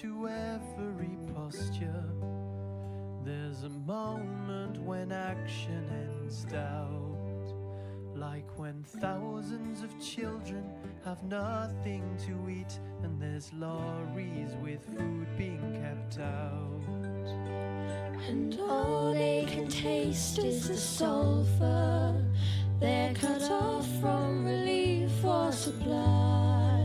to every posture. There's a moment when action ends doubt, like when thousands of children have nothing to eat and there's lorries with food being kept out. And all they can taste is the sulphur. They're cut off from relief or supply.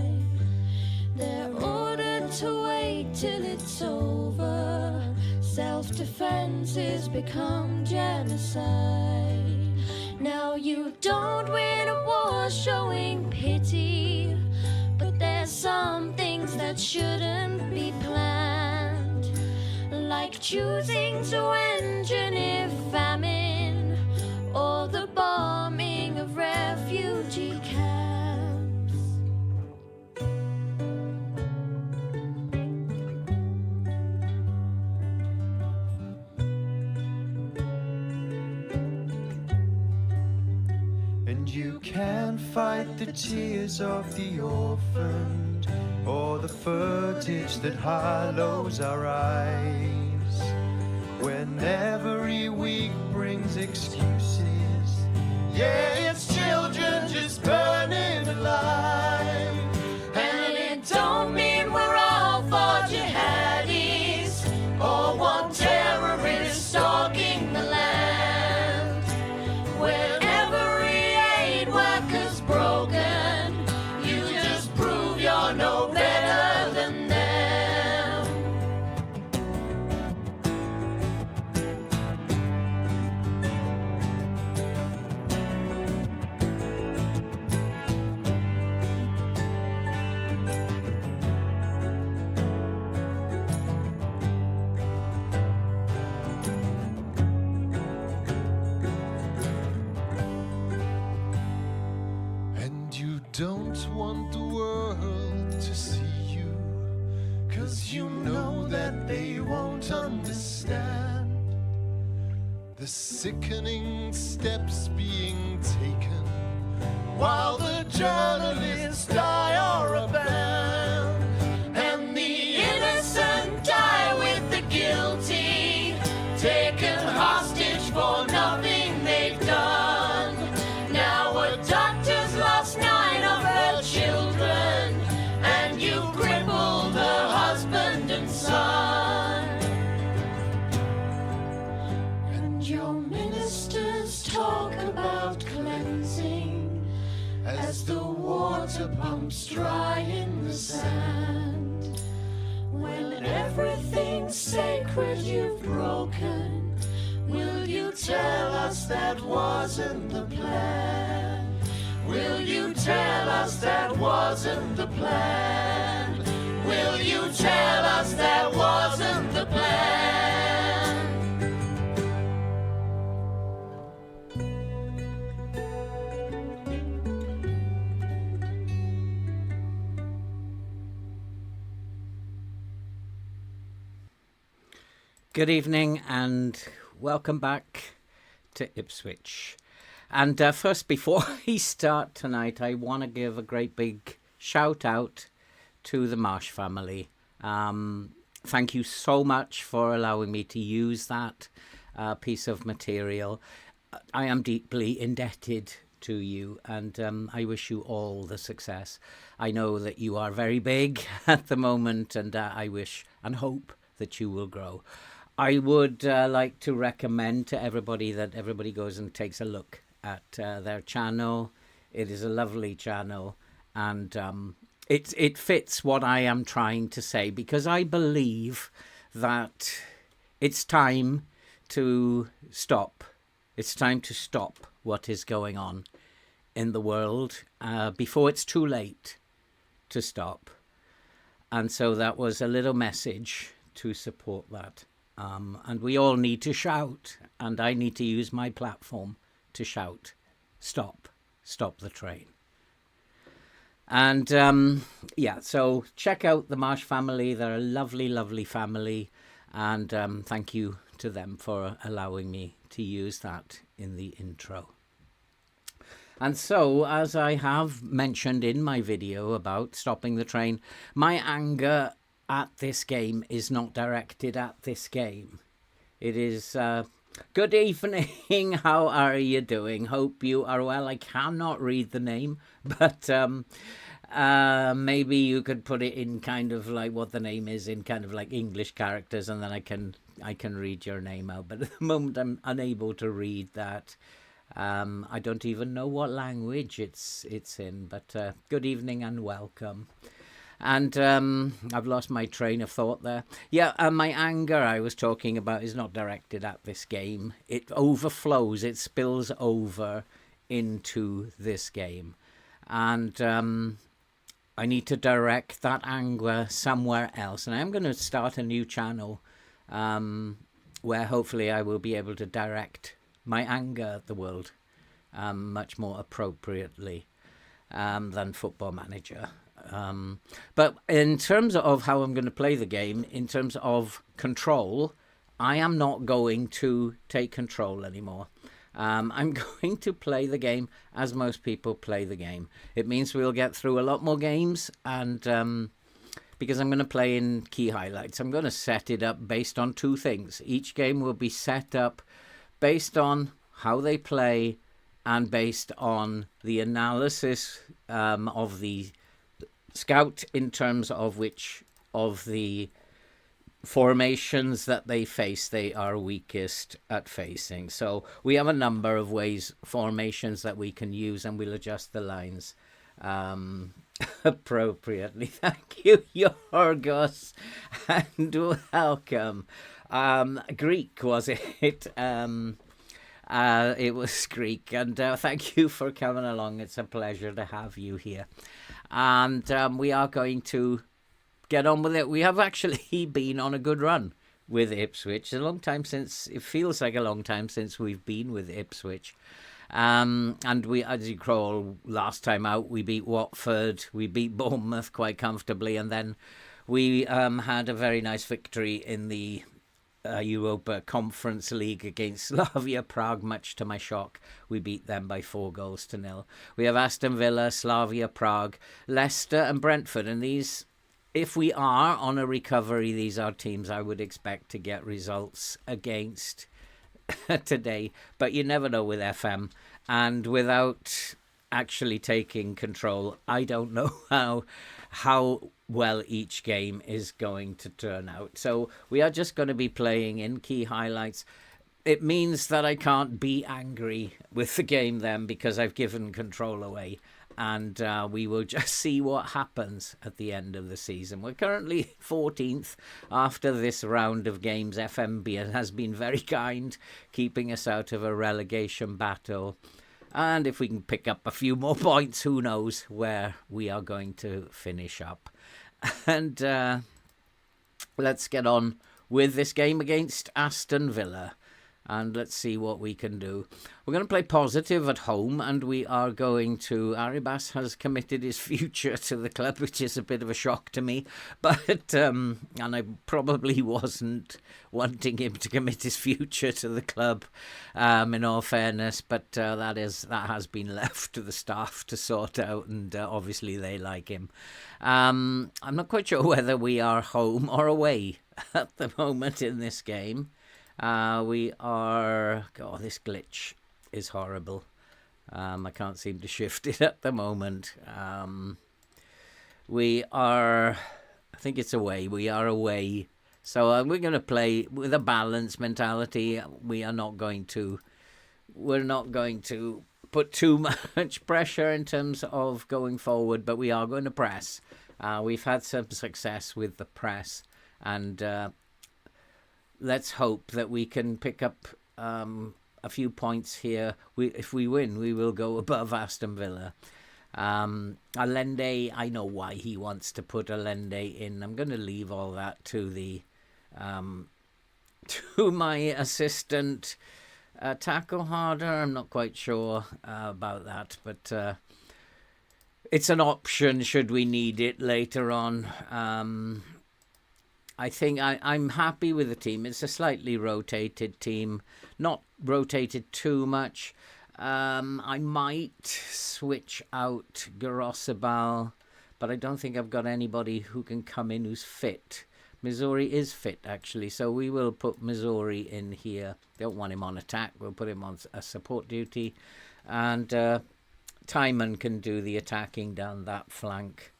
They're ordered to wait till it's over. Self-defense has become genocide. Now you don't win a war showing pity, but there's some things that shouldn't be planned, like choosing to engineer famine or the bombing of refugee camps. And you can't fight the tears of the orphaned or the footage that hollows our eyes, when every week brings excuses. Yeah, it's children just burning alive. And it don't mean we're all for jihadis or want terrorists stalking the land. Where every aid worker's broken, you just prove you're no better than them. And you don't want the world to see you, 'cause you know that they won't understand the sickening steps being taken while the journalists die or are banned. And the innocent die with the guilty, taken hostage for nothing they've done. Now a doctor's lost 9 of her children, and you crippled her husband and son. And your ministers talk about cleansing as the water pumps dry in the sand. When everything's sacred you've broken, will you tell us that wasn't the plan? Will you tell us that wasn't the plan? Will you tell us that wasn't the plan? Good evening and welcome back to Ipswich. And first, before we start tonight, I want to give a great big shout out to the Marsh family. Thank you so much for allowing me to use that piece of material. I am deeply indebted to you, and I wish you all the success. I know that you are very big at the moment, and I wish and hope that you will grow. I would like to recommend to everybody that everybody goes and takes a look at their channel. It is a lovely channel, and it fits what I am trying to say, because I believe that it's time to stop. It's time to stop what is going on in the world before it's too late to stop. And so that was a little message to support that. And we all need to shout, and I need to use my platform to shout, stop the train. And yeah, so check out the Marsh family. They're a lovely, lovely family, and thank you to them for allowing me to use that in the intro. And so, as I have mentioned in my video about stopping the train, my anger at this game is not directed at this game. It is, good evening, how are you doing? Hope you are well. I cannot read the name, but maybe you could put it in kind of like what the name is in kind of like English characters, and then I can read your name out. But at the moment I'm unable to read that. I don't even know what language it's in, but good evening and welcome. And I've lost my train of thought there. Yeah, my anger I was talking about is not directed at this game. It overflows, it spills over into this game. And I need to direct that anger somewhere else. And I'm going to start a new channel where hopefully I will be able to direct my anger at the world much more appropriately than Football Manager. But in terms of how I'm going to play the game, in terms of control, I am not going to take control anymore. I'm going to play the game as most people play the game. It means we'll get through a lot more games, and because I'm going to play in key highlights, I'm going to set it up based on two things. Each game will be set up based on how they play and based on the analysis of the scout in terms of which of the formations that they face they are weakest at facing. So we have a number of formations that we can use, and we'll adjust the lines appropriately. Thank you, Yorgos, and welcome. Greek, was it? It was Greek, and thank you for coming along. It's a pleasure to have you here. And we are going to get on with it. We have actually been on a good run with Ipswich. It feels like a long time since we've been with Ipswich. And we, as you recall, last time out, we beat Watford, we beat Bournemouth quite comfortably, and then we had a very nice victory in the Europa Conference League against Slavia Prague, much to my shock. We beat them by 4-0. We have Aston Villa, Slavia Prague, Leicester and Brentford, and these, if we are on a recovery, these are teams I would expect to get results against today. But you never know with FM, and without actually taking control, I don't know how well each game is going to turn out. So we are just going to be playing in key highlights. It means that I can't be angry with the game then, because I've given control away, and we will just see what happens at the end of the season. We're currently 14th after this round of games. FMB has been very kind, keeping us out of a relegation battle. And if we can pick up a few more points, who knows where we are going to finish up. And let's get on with this game against Aston Villa. And let's see what we can do. We're going to play positive at home, and we are going to... Arribas has committed his future to the club, which is a bit of a shock to me. But, and I probably wasn't wanting him to commit his future to the club, in all fairness. But that has been left to the staff to sort out, and obviously they like him. I'm not quite sure whether we are home or away at the moment in this game. We are... God, this glitch is horrible. I can't seem to shift it at the moment. We are... I think it's away. We are away. So we're going to play with a balanced mentality. We're not going to put too much pressure in terms of going forward, but we are going to press. We've had some success with the press, and... let's hope that we can pick up a few points here. If we win, we will go above Aston Villa. Allende, I know why he wants to put Allende in. I'm going to leave all that to the to my assistant. Tackle harder, I'm not quite sure about that, but it's an option should we need it later on. I think I'm happy with the team. It's a slightly rotated team, not rotated too much. I might switch out Garosabal but I don't think I've got anybody who can come in who's fit. Missouri is fit, actually, so we will put Missouri in here. Don't want him on attack. We'll put him on a support duty. And Timon can do the attacking down that flank.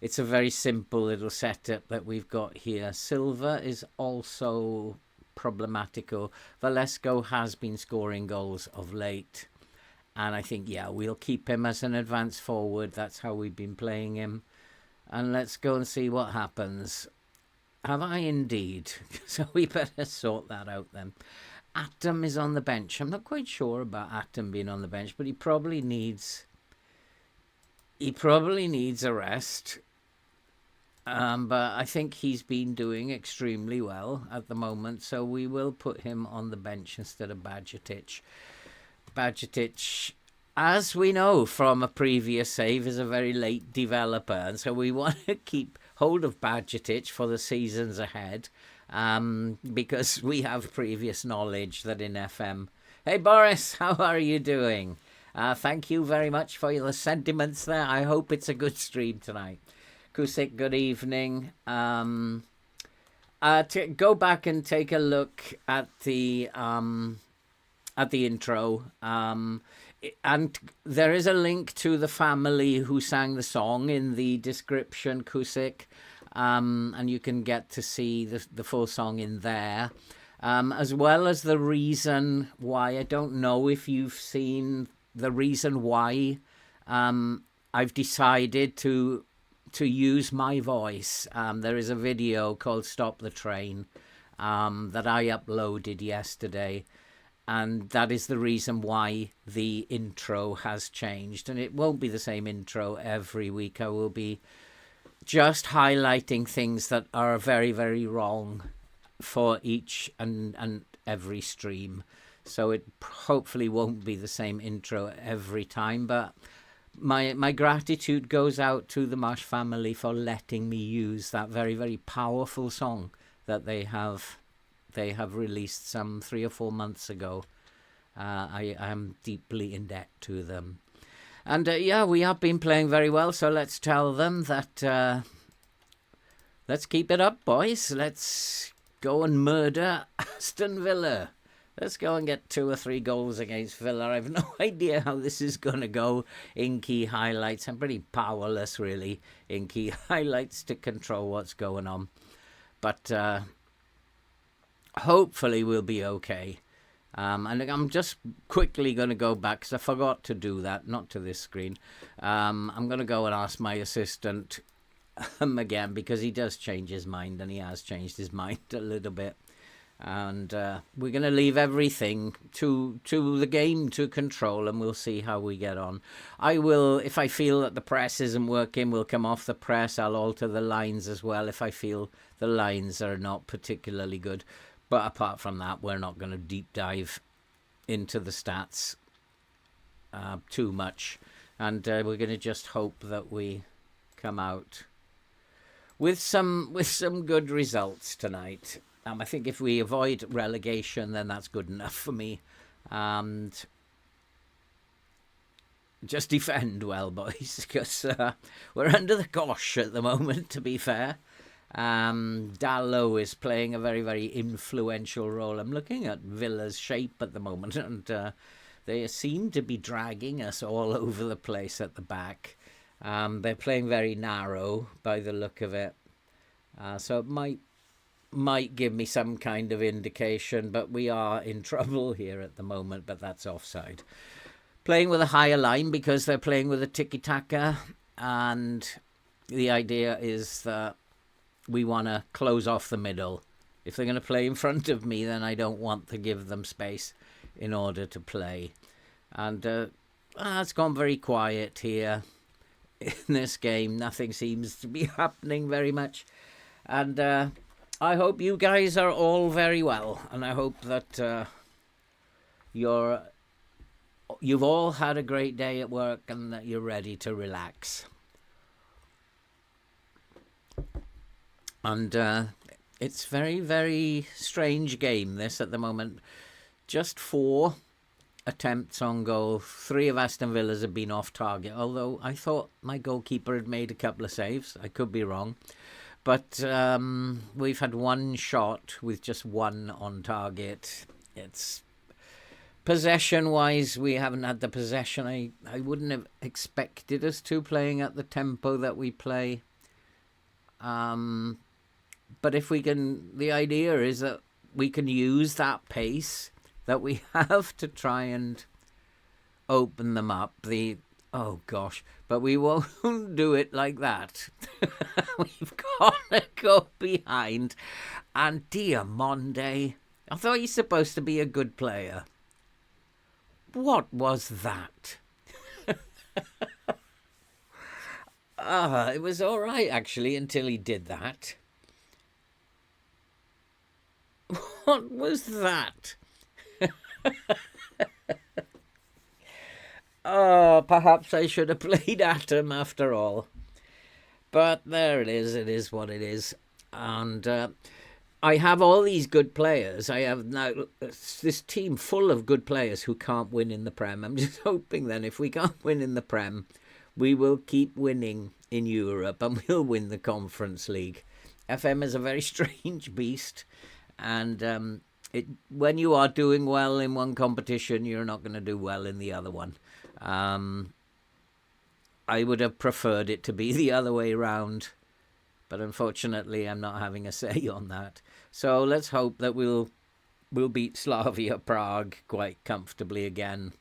It's a very simple little setup that we've got here. Silva is also problematical. Valesco has been scoring goals of late. And I think, yeah, we'll keep him as an advance forward. That's how we've been playing him. And let's go and see what happens. Have I indeed? So we better sort that out then. Atom is on the bench. I'm not quite sure about Atom being on the bench, but he probably needs a rest. But I think he's been doing extremely well at the moment, so we will put him on the bench instead of Badgetic. Badgetic, as we know from a previous save, is a very late developer, and so we want to keep hold of Badgetic for the seasons ahead, because we have previous knowledge that in FM. Hey Boris, how are you doing? Thank you very much for your sentiments there. I hope it's a good stream tonight. Kusik, good evening. To go back and take a look at the intro, and there is a link to the family who sang the song in the description, Kusik, and you can get to see the full song in there, as well as the reason why. I don't know if you've seen the reason why I've decided to use my voice. There is a video called Stop the Train that I uploaded yesterday, and that is the reason why the intro has changed. And it won't be the same intro every week. I will be just highlighting things that are very, very wrong for each and every stream. So it hopefully won't be the same intro every time, but my gratitude goes out to the Marsh family for letting me use that very, very powerful song that they have released some 3 or 4 months ago. I am deeply in debt to them. And yeah, we have been playing very well, so let's tell them that let's keep it up, boys. Let's go and murder Aston Villa. Let's go and get 2 or 3 goals against Villa. I have no idea how this is going to go in key highlights. I'm pretty powerless, really, in key highlights to control what's going on. But hopefully we'll be okay. And I'm just quickly going to go back, because I forgot to do that, not to this screen. I'm going to go and ask my assistant again, because he does change his mind, and he has changed his mind a little bit. And we're going to leave everything to the game to control, and we'll see how we get on. I will, if I feel that the press isn't working, we'll come off the press. I'll alter the lines as well if I feel the lines are not particularly good. But apart from that, we're not going to deep dive into the stats too much. And we're going to just hope that we come out with some good results tonight. I think if we avoid relegation, then that's good enough for me. And just defend well, boys, because we're under the cosh at the moment, to be fair. Dallo is playing a very, very influential role. I'm looking at Villa's shape at the moment, and they seem to be dragging us all over the place at the back. They're playing very narrow by the look of it. So it might give me some kind of indication, but we are in trouble here at the moment, but that's offside. Playing with a higher line because they're playing with a tiki-taka, and the idea is that we want to close off the middle. If they're going to play in front of me, then I don't want to give them space in order to play. And it's gone very quiet here in this game. Nothing seems to be happening very much. And I hope you guys are all very well, and I hope that you've all had a great day at work and that you're ready to relax. And it's very, very strange game, this, at the moment. Just 4 attempts on goal. 3 of Aston Villa's have been off target, although I thought my goalkeeper had made a couple of saves. I could be wrong. But we've had 1 shot with just 1 on target. It's possession-wise, we haven't had the possession. I wouldn't have expected us to, playing at the tempo that we play. But if we can, the idea is that we can use that pace that we have to try and open them up. Oh gosh, but we won't do it like that. We've got to go behind. And Diamonde, I thought he's supposed to be a good player. What was that? It was all right, actually, until he did that. What was that? Oh, perhaps I should have played at him after all. But there it is what it is. And I have all these good players. I have now this team full of good players who can't win in the Prem. I'm just hoping then if we can't win in the Prem, we will keep winning in Europe and we'll win the Conference League. FM is a very strange beast. And when you are doing well in one competition, you're not going to do well in the other one. I would have preferred it to be the other way round, but unfortunately I'm not having a say on that. So let's hope that we'll beat Slavia Prague quite comfortably again.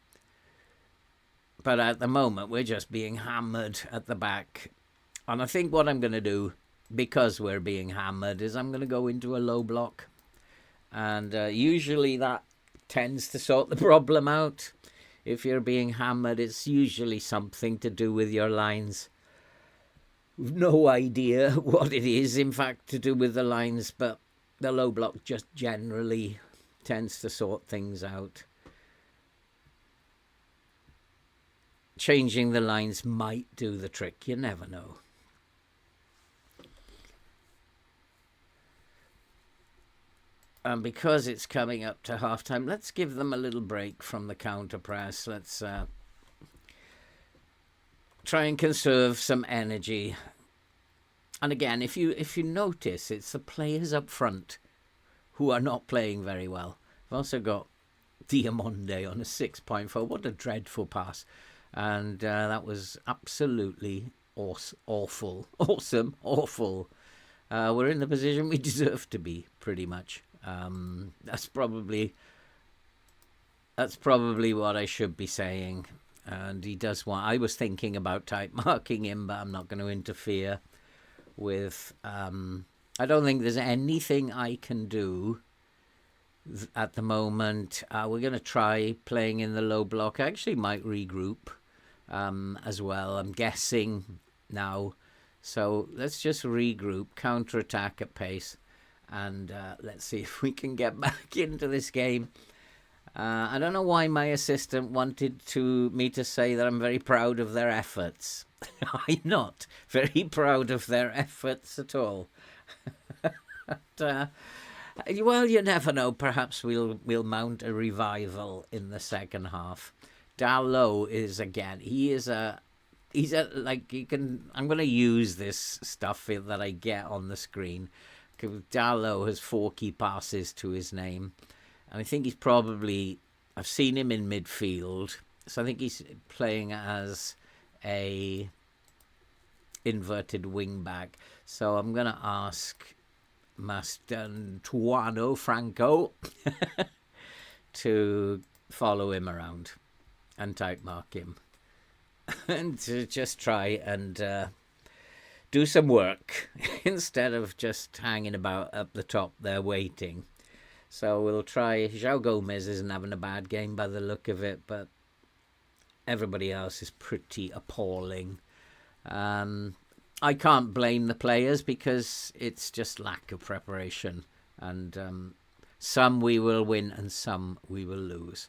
But at the moment we're just being hammered at the back. And I think what I'm going to do, because we're being hammered, is I'm going to go into a low block. And usually that tends to sort the problem out. If you're being hammered, it's usually something to do with your lines. No idea what it is, in fact, to do with the lines, but the low block just generally tends to sort things out. Changing the lines might do the trick, you never know. And because it's coming up to half-time, let's give them a little break from the counter-press. Let's try and conserve some energy. And again, if you notice, it's the players up front who are not playing very well. I've also got Diamonde on a 6.4. What a dreadful pass. And that was absolutely awful. Awesome. Awful. We're in the position we deserve to be, pretty much. That's probably what I should be saying. And he does want. I was thinking about type marking him, but I'm not going to interfere with. I don't think there's anything I can do at the moment. We're going to try playing in the low block. I actually might regroup as well. I'm guessing now. So let's just regroup, counter-attack at pace. And let's see if we can get back into this game. I don't know why my assistant wanted me to say that I'm very proud of their efforts. I'm not very proud of their efforts at all. But, well, you never know. Perhaps we'll mount a revival in the second half. Dalot is again. He's like you can. I'm going to use this stuff that I get on the screen. Dalot has 4 key passes to his name. And I think I've seen him in midfield. So I think he's playing as a inverted wing back. So I'm going to ask Mastantuano Franco to follow him around and type mark him. And to just try and do some work instead of just hanging about up the top there waiting. So we'll try. João Gomez isn't having a bad game by the look of it, but everybody else is pretty appalling. I can't blame the players because it's just lack of preparation. And some we will win and some we will lose.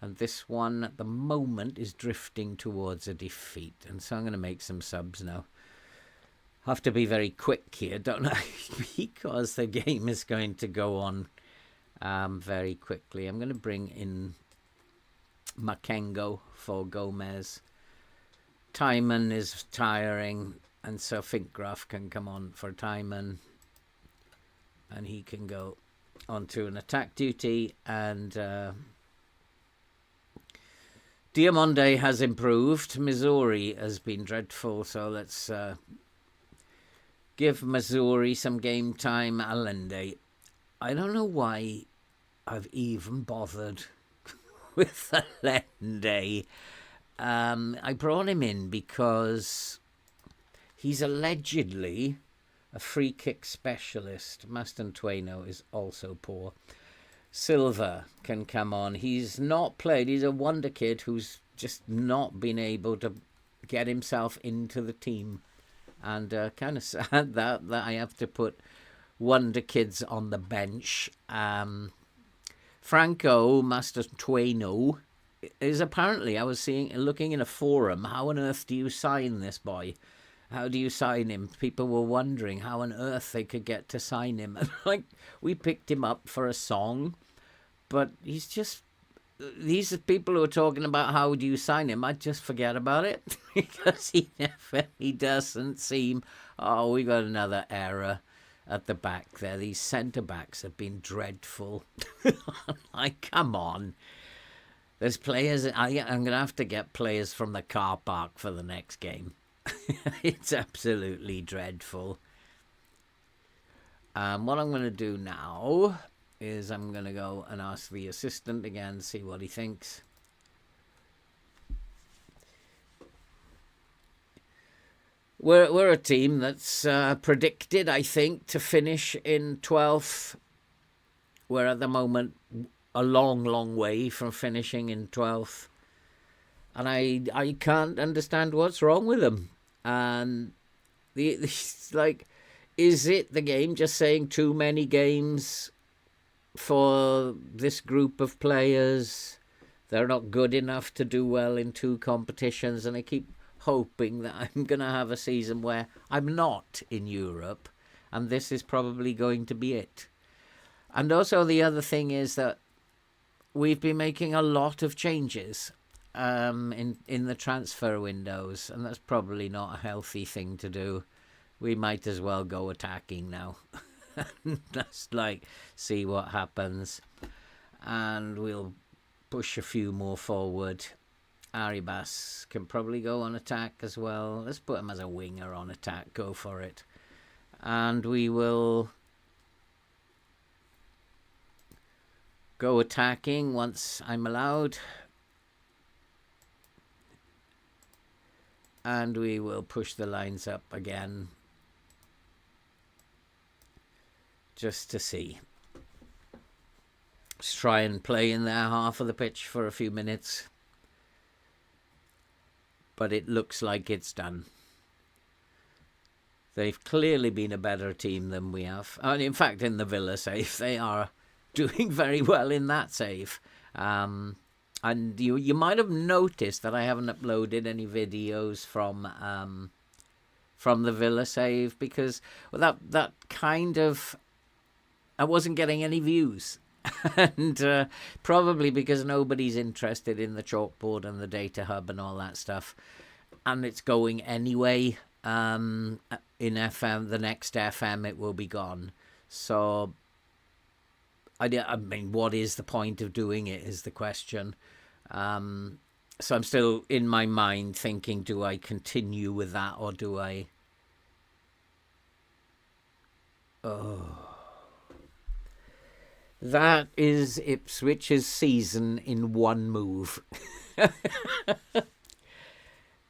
And this one at the moment is drifting towards a defeat. And so I'm going to make some subs now. Have to be very quick here, don't I? Because the game is going to go on very quickly. I'm going to bring in Makengo for Gomez. Timon is tiring, and so Finkgraf can come on for Timon, and he can go onto an attack duty. And Diamonde has improved. Missouri has been dreadful, so let's give Missouri some game time. Allende, I don't know why I've even bothered with Allende. I brought him in because he's allegedly a free kick specialist. Mastantuono is also poor. Silva can come on. He's not played. He's a wonder kid who's just not been able to get himself into the team. And kind of sad that I have to put wonder kids on the bench. Franco Mastantuono is apparently, I was looking in a forum, how on earth do you sign this boy? How do you sign him? People were wondering how on earth they could get to sign him. And like, we picked him up for a song, but he's just, these are people who are talking about how do you sign him. I just forget about it because he doesn't seem, oh, we got another error at the back there. These centre backs have been dreadful. Like, come on. There's players, I'm going to have to get players from the car park for the next game. It's absolutely dreadful. What I'm going to do now is I'm going to go and ask the assistant again, see what he thinks. We're a team that's predicted, I think, to finish in 12th. We're at the moment a long way from finishing in 12th. And I can't understand what's wrong with them. And it's like, is it the game just saying too many games for this group of players? They're not good enough to do well in 2 competitions. And I keep hoping that I'm going to have a season where I'm not in Europe. And this is probably going to be it. And also the other thing is that we've been making a lot of changes in the transfer windows, and that's probably not a healthy thing to do. We might as well go attacking now. Just like see what happens, and we'll push a few more forward. Arribas can probably go on attack as well. Let's put him as a winger on attack. Go for it. And we will go attacking once I'm allowed. And we will push the lines up again. Just to see. Let's try and play in their half of the pitch for a few minutes. But it looks like it's done. They've clearly been a better team than we have. And in fact, in the Villa save, they are doing very well in that save. And you might have noticed that I haven't uploaded any videos from the Villa save because that kind of, I wasn't getting any views. And probably because nobody's interested in the chalkboard and the data hub and all that stuff. And it's going anyway. In FM, the next FM, it will be gone. So, I mean, what is the point of doing it is the question. So I'm still, in my mind, thinking, do I continue with that or do I... Oh... That is Ipswich's season in one move.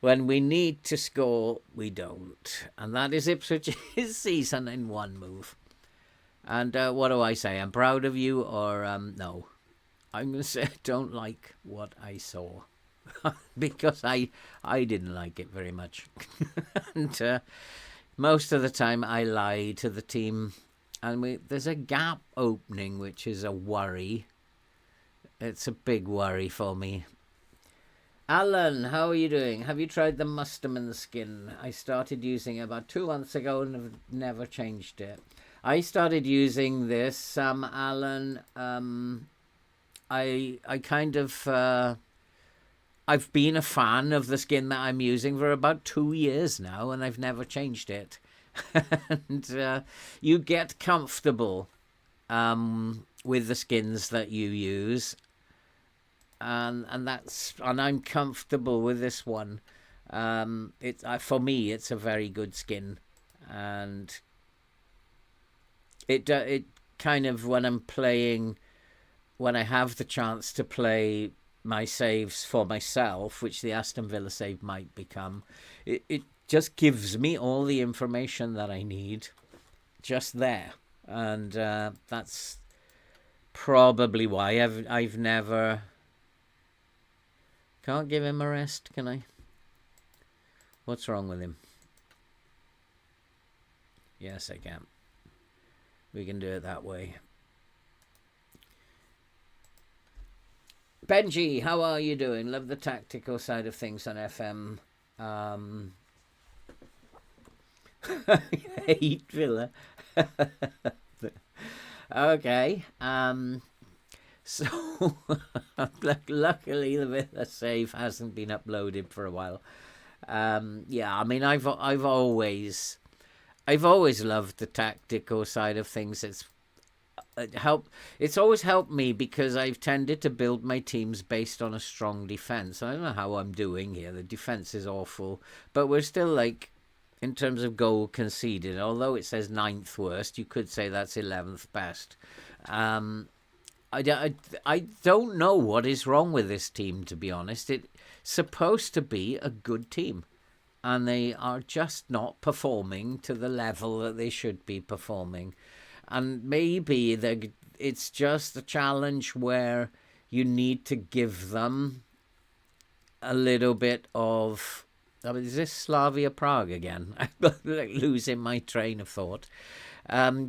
When we need to score, we don't. And that is Ipswich's season in one move. And what do I say? I'm proud of you or no? I'm going to say I don't like what I saw. Because I didn't like it very much. And most of the time I lie to the team. And there's a gap opening, which is a worry. It's a big worry for me. Alan, how are you doing? Have you tried the Musterman skin? I started using it about 2 months ago and have never changed it. I started using this, Alan. I kind of I've been a fan of the skin that I'm using for about 2 years now, and I've never changed it. And you get comfortable with the skins that you use, and I'm comfortable with this one. For me, it's a very good skin, and it kind of, when I'm playing, when I have the chance to play my saves for myself, which the Aston Villa save might become, it just gives me all the information that I need just there. And that's probably why I've never... Can't give him a rest, can I? What's wrong with him? Yes, I can. We can do it that way. Benji, how are you doing? Love the tactical side of things on FM. Hate Villa. Okay. So luckily the Villa save hasn't been uploaded for a while. Yeah, I mean, I've always loved the tactical side of things. It's always helped me because I've tended to build my teams based on a strong defense. I don't know how I'm doing here. The defense is awful, but we're still, like, in terms of goal conceded, although it says 9th worst, you could say that's 11th best. I don't know what is wrong with this team, to be honest. It's supposed to be a good team, and they are just not performing to the level that they should be performing. And maybe it's just a challenge where you need to give them a little bit of... I mean, is this Slavia Prague again? I'm losing my train of thought.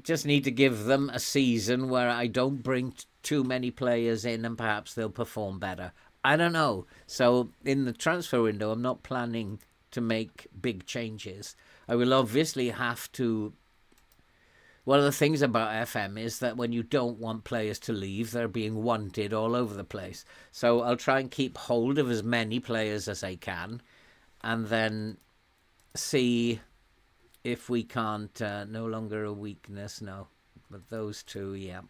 Just need to give them a season where I don't bring too many players in, and perhaps they'll perform better. I don't know. So in the transfer window, I'm not planning to make big changes. I will obviously have to... One of the things about FM is that when you don't want players to leave, they're being wanted all over the place. So I'll try and keep hold of as many players as I can, and then see if we can't... no longer a weakness, no. But those two, yeah.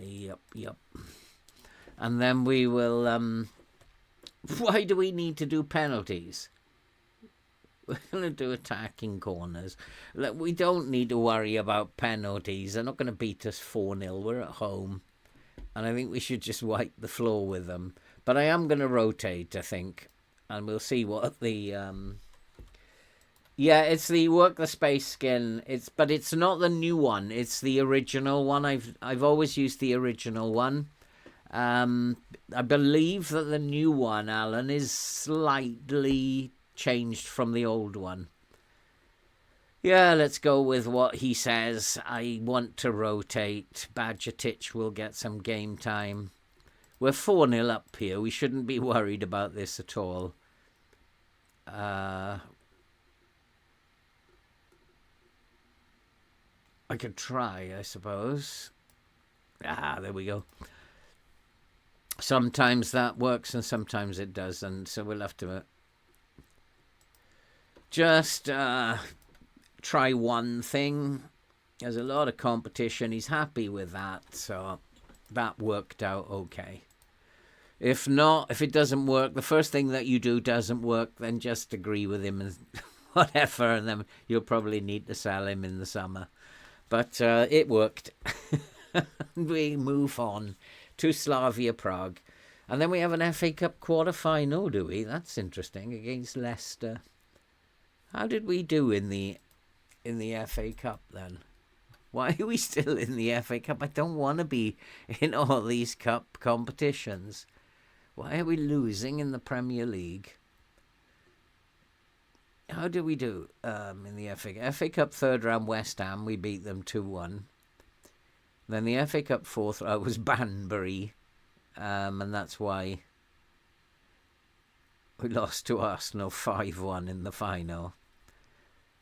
Yep. And then we will... why do we need to do penalties? We're going to do attacking corners. Look, we don't need to worry about penalties. They're not going to beat us 4-0. We're at home. And I think we should just wipe the floor with them. But I am going to rotate, I think. And we'll see what the... Yeah, it's the work the space skin. But it's not the new one. It's the original one. I've always used the original one. I believe that the new one, Alan, is slightly changed from the old one. Yeah, let's go with what he says. I want to rotate. Badgertich will get some game time. We're 4-0 up here. We shouldn't be worried about this at all. I could try, I suppose. There we go. Sometimes that works and sometimes it doesn't. So we'll have to just try one thing. There's a lot of competition. He's happy with that. So that worked out okay. If not, if it doesn't work, the first thing that you do doesn't work, then just agree with him and whatever. And then you'll probably need to sell him in the summer. But it worked. We move on to Slavia Prague. And then we have an FA Cup quarter-final, do we? That's interesting, against Leicester. How did we do in the FA Cup then? Why are we still in the FA Cup? I don't want to be in all these cup competitions. Why are we losing in the Premier League? How did we do in the FA Cup third round? West Ham, we beat them 2-1. Then the FA Cup fourth round was Banbury, and that's why we lost to Arsenal 5-1 in the final.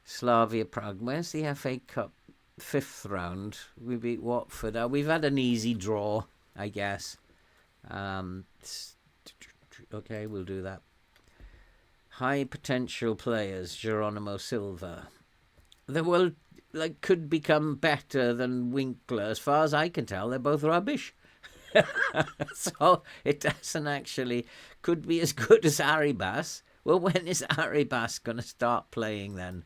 Slavia Prague. Where's the FA Cup fifth round? We beat Watford. We've had an easy draw, I guess. Okay, we'll do that. High potential players, Geronimo Silva. They will could become better than Winkler. As far as I can tell, they're both rubbish. So it doesn't actually could be as good as Arribas. Well, when is Arribas going to start playing then?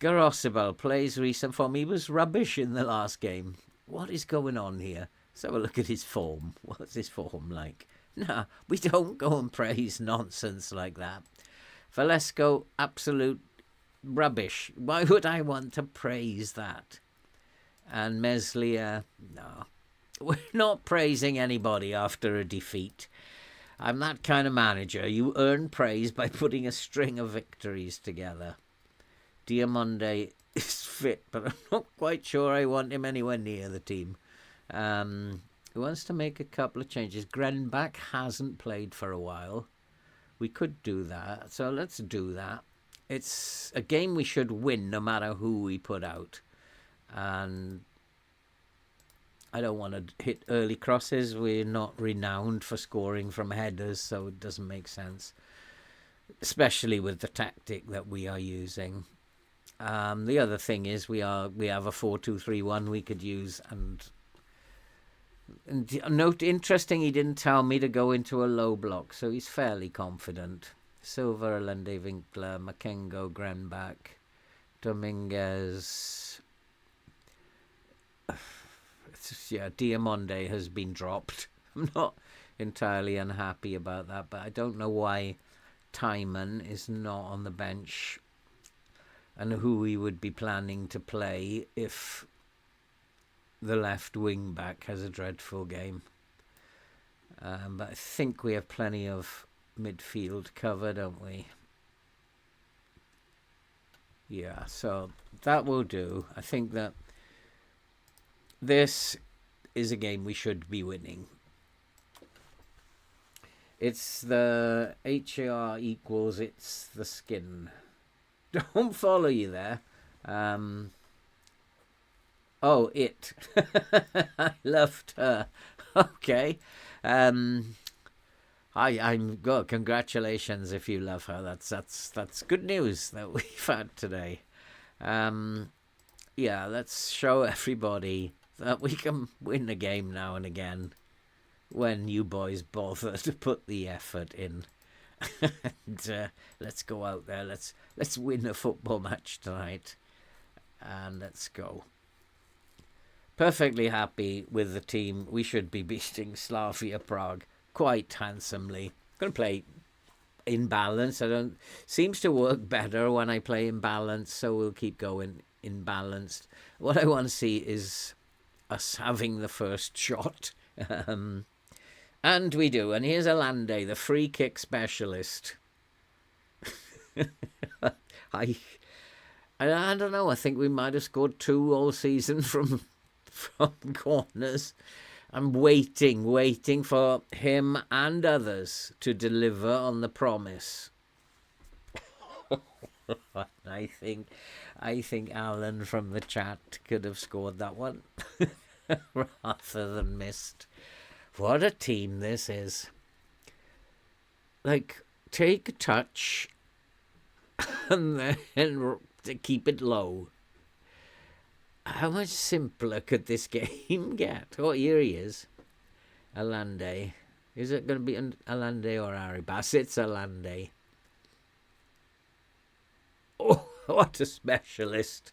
Garosibal plays recent form. He was rubbish in the last game. What is going on here? Let's have a look at his form. What's his form like? Nah, we don't go and praise nonsense like that. Valesco, absolute rubbish. Why would I want to praise that? And Meslier, no. We're not praising anybody after a defeat. I'm that kind of manager. You earn praise by putting a string of victories together. Diamonde is fit, but I'm not quite sure I want him anywhere near the team. He wants to make a couple of changes. Grenbach hasn't played for a while. We could do that, so let's do that. It's a game we should win no matter who we put out. And I don't want to hit early crosses. We're not renowned for scoring from headers, so it doesn't make sense, especially with the tactic that we are using. The other thing is we have a 4-2-3-1 we could use, and note interesting, he didn't tell me to go into a low block, so he's fairly confident. Silva, Allende, Winkler, Makengo, Grenbach, Dominguez. Yeah, Diamonde has been dropped. I'm not entirely unhappy about that, but I don't know why Timon is not on the bench and who we would be planning to play if the left wing back has a dreadful game. But I think we have plenty of midfield cover, don't we? Yeah, so that will do. I think that this is a game we should be winning. It's the HAR equals it's the skin. Don't follow you there. Oh, it. I loved her. Okay. I'm good. Congratulations if you love her. That's good news that we've had today. Yeah, let's show everybody that we can win a game now and again when you boys bother to put the effort in. And let's go out there. Let's win a football match tonight, and let's go. Perfectly happy with the team. We should be beating Slavia Prague quite handsomely. Going to play in balance. Seems to work better when I play in balance, so we'll keep going in balanced. What I want to see is us having the first shot. And we do. And here's Allende, the free kick specialist. I don't know. I think we might have scored 2 all season from corners. I'm waiting for him and others to deliver on the promise. I think Alan from the chat could have scored that one rather than missed. What a team this is. Like, take a touch and then keep it low. How much simpler could this game get? Oh, here he is. Allende. Is it going to be Allende or Arribas? It's Allende. Oh, what a specialist.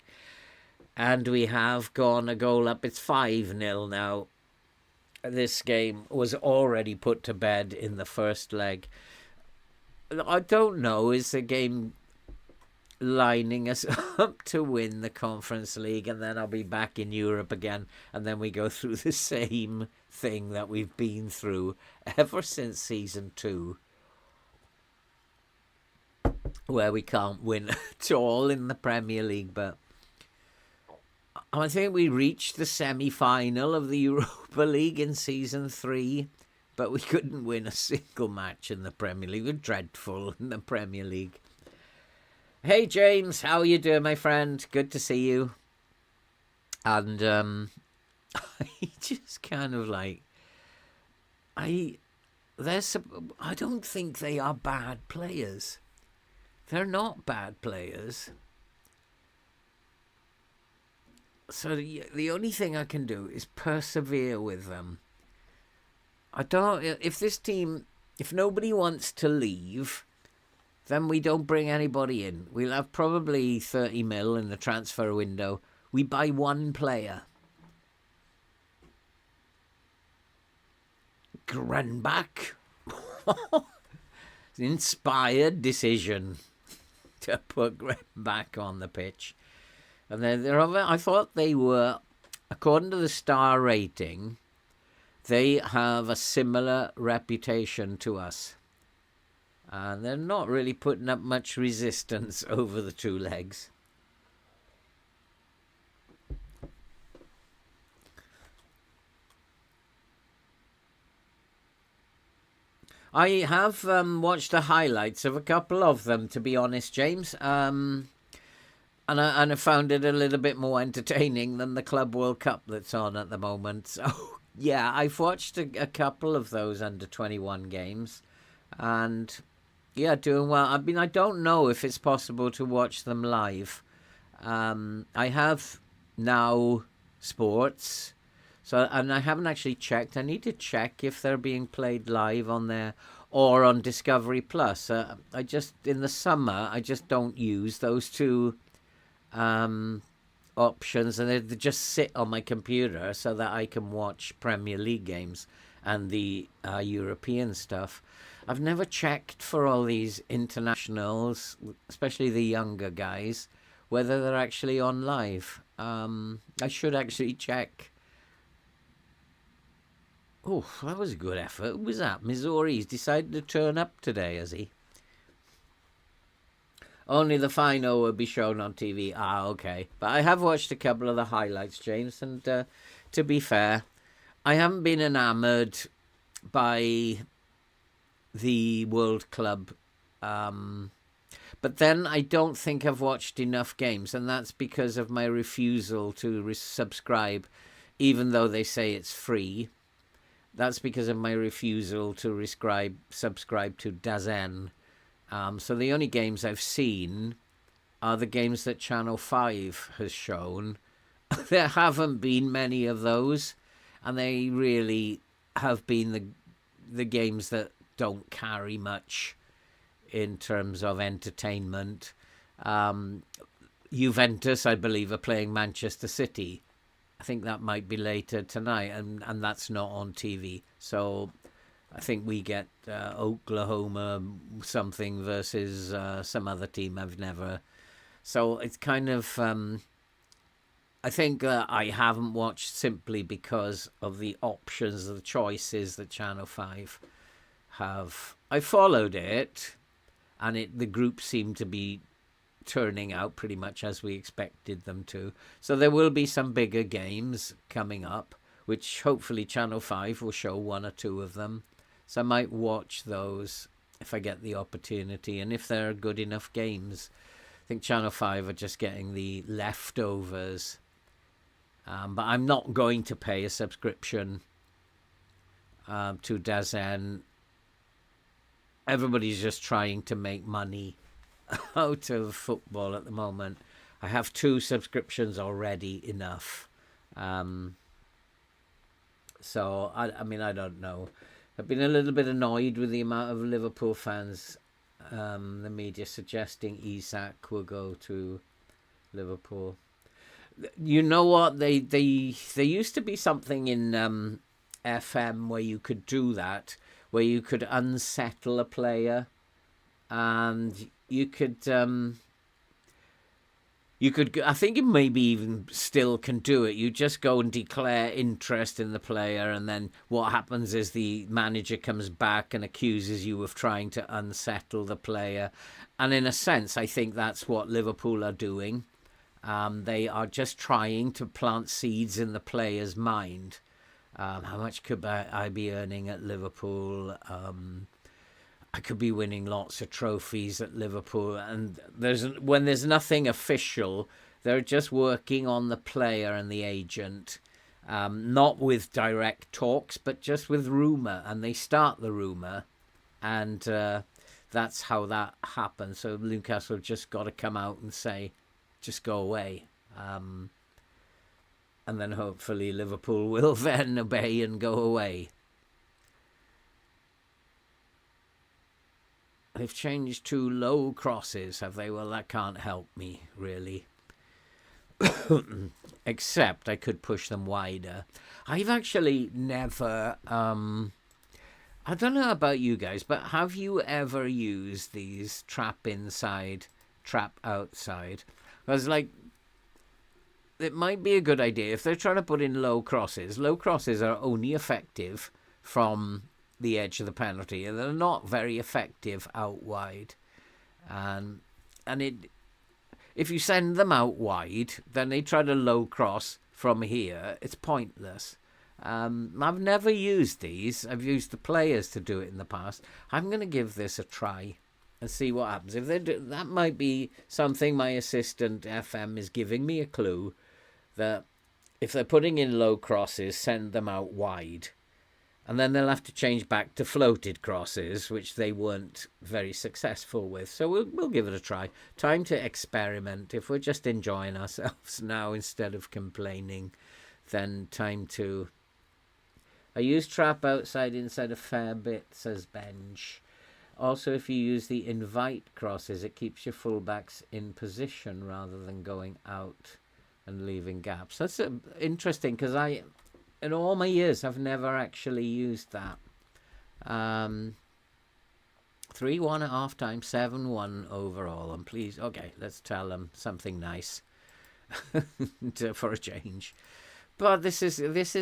And we have gone a goal up. It's 5-0 now. This game was already put to bed in the first leg. I don't know. Is the game lining us up to win the Conference League, and then I'll be back in Europe again, and then we go through the same thing that we've been through ever since season 2, where we can't win at all in the Premier League. But I think we reached the semi-final of the Europa League in season 3, but we couldn't win a single match in the Premier League. We're dreadful in the Premier League. Hey James, how are you doing, my friend? Good to see you. And I just kind of like, I don't think they are bad players. They're not bad players. So the only thing I can do is persevere with them. If nobody wants to leave, then we don't bring anybody in. We'll have probably 30 mil in the transfer window. We buy one player. Grenbach. It's an inspired decision to put Grenbach on the pitch. And I thought they were, according to the star rating, they have a similar reputation to us. And they're not really putting up much resistance over the two legs. I have watched the highlights of a couple of them, to be honest, James. And I found it a little bit more entertaining than the Club World Cup that's on at the moment. So, yeah, I've watched a couple of those under-21 games. And, yeah, doing well. I mean, I don't know if it's possible to watch them live. I have Now Sports. And I haven't actually checked. I need to check if they're being played live on there or on Discovery Plus. In the summer, I just don't use those two options, and they just sit on my computer so that I can watch Premier League games and the European stuff. I've never checked for all these internationals, especially the younger guys, whether they're actually on live. I should actually check. Oh, that was a good effort. Who was that? Missouri's decided to turn up today, has he? Only the final will be shown on TV. Ah, okay. But I have watched a couple of the highlights, James, and to be fair, I haven't been enamoured by the World Club. But then I don't think I've watched enough games, and that's because of my refusal to subscribe, even though they say it's free. That's because of my refusal to subscribe to DAZN. So the only games I've seen are the games that Channel 5 has shown. There haven't been many of those, and they really have been the games that don't carry much in terms of entertainment. Juventus, I believe, are playing Manchester City. I think that might be later tonight, and that's not on TV. So I think we get Oklahoma something versus some other team I've never. So it's kind of. I think I haven't watched simply because of the options, the choices that Channel 5 have. I followed it, and the group seemed to be turning out pretty much as we expected them to. So there will be some bigger games coming up, which hopefully Channel 5 will show one or two of them. So I might watch those if I get the opportunity, and if they're good enough games. I think Channel 5 are just getting the leftovers. But I'm not going to pay a subscription to DAZN. Everybody's just trying to make money out of football at the moment. I have 2 subscriptions already enough. So, I mean, I don't know. I've been a little bit annoyed with the amount of Liverpool fans, the media suggesting Isak will go to Liverpool. You know what? There used to be something in FM where you could do that, where you could unsettle a player, and you could, I think you maybe even still can do it. You just go and declare interest in the player, and then what happens is the manager comes back and accuses you of trying to unsettle the player. And in a sense, I think that's what Liverpool are doing. They are just trying to plant seeds in the player's mind. How much could I be earning at Liverpool? I could be winning lots of trophies at Liverpool. And when there's nothing official, they're just working on the player and the agent. not with direct talks, but just with rumour, and they start the rumour, and that's how that happens. So Newcastle just got to come out and say, just go away. And then hopefully Liverpool will then obey and go away. They've changed to low crosses, have they? Well, that can't help me, really. Except I could push them wider. I've actually never... I don't know about you guys, but have you ever used these trap inside, trap outside? Because, like, it might be a good idea if they're trying to put in low crosses. Low crosses are only effective from the edge of the penalty, and they're not very effective out wide. And if you send them out wide, then they try to low cross from here. It's pointless. I've never used these. I've used the players to do it in the past. I'm going to give this a try and see what happens. If they do, that might be something my assistant FM is giving me a clue that if they're putting in low crosses, send them out wide. And then they'll have to change back to floated crosses, which they weren't very successful with. So we'll give it a try. Time to experiment. If we're just enjoying ourselves now instead of complaining, then time to... I use trap outside inside a fair bit, says Benj. Also, if you use the invite crosses, it keeps your fullbacks in position rather than going out and leaving gaps. That's interesting, because in all my years, I've never actually used that. 3-1 at half-time, 7-1 overall. And please, okay, let's tell them something nice for a change. But this is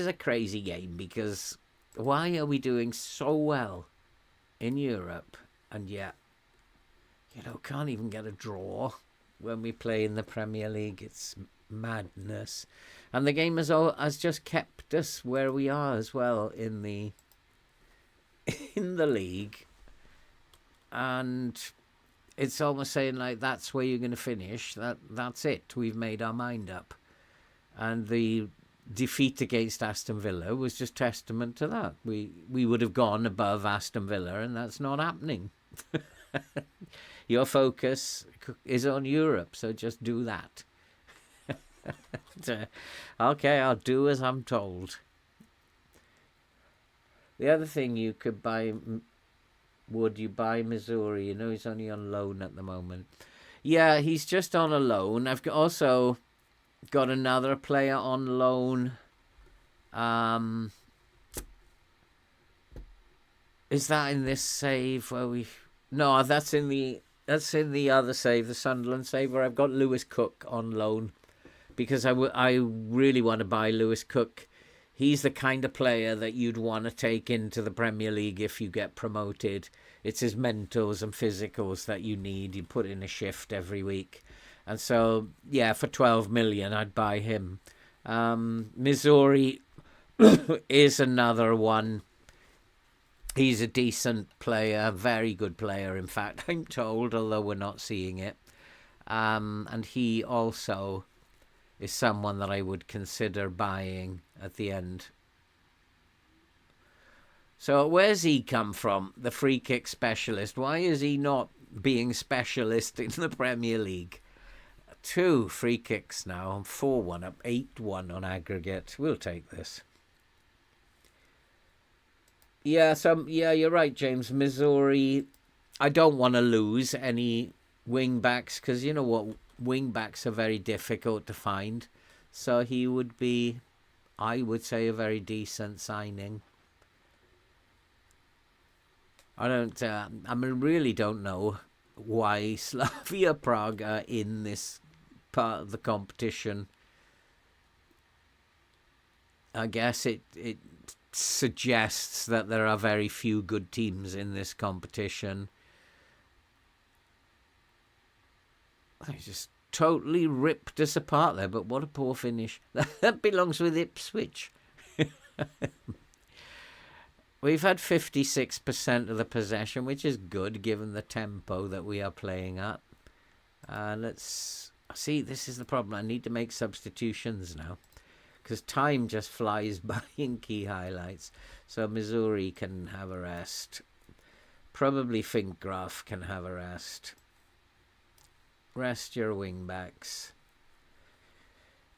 a crazy game, because why are we doing so well in Europe and yet, can't even get a draw when we play in the Premier League? It's madness. And the game has just kept us where we are as well in the league. And it's almost saying, like, that's where you're going to finish. That's it. We've made our mind up. And the defeat against Aston Villa was just testament to that. We would have gone above Aston Villa, and that's not happening. Your focus is on Europe, so just do that. Okay, I'll do as I'm told. The other thing you could buy, would you buy Missouri? He's only on loan at the moment. Yeah, he's just on a loan. I've also got another player on loan. Is that in this save where we... No, that's in the other save, the Sunderland save, where I've got Lewis Cook on loan. Because I really want to buy Lewis Cook. He's the kind of player that you'd want to take into the Premier League if you get promoted. It's his mentals and physicals that you need. You put in a shift every week. And so, yeah, for 12 million, I'd buy him. Missouri is another one. He's a decent player, very good player, in fact, I'm told, although we're not seeing it. And he also is someone that I would consider buying at the end. So where's he come from, the free kick specialist? Why is he not being specialist in the Premier League? 2 free kicks now, 4-1 up, 8-1 on aggregate. We'll take this. Yeah, you're right, James. Missouri, I don't want to lose any wing backs, because you know what, wing backs are very difficult to find. So he would be, I would say, a very decent signing. I really don't know why Slavia Prague are in this part of the competition. I guess it suggests that there are very few good teams in this competition. I just totally ripped us apart there, but what a poor finish. That belongs with Ipswich. We've had 56% of the possession, which is good given the tempo that we are playing at. Let's see, this is the problem. I need to make substitutions now, because time just flies by in key highlights. So Missouri can have a rest. Probably Finkgraf can have a rest. Rest your wingbacks.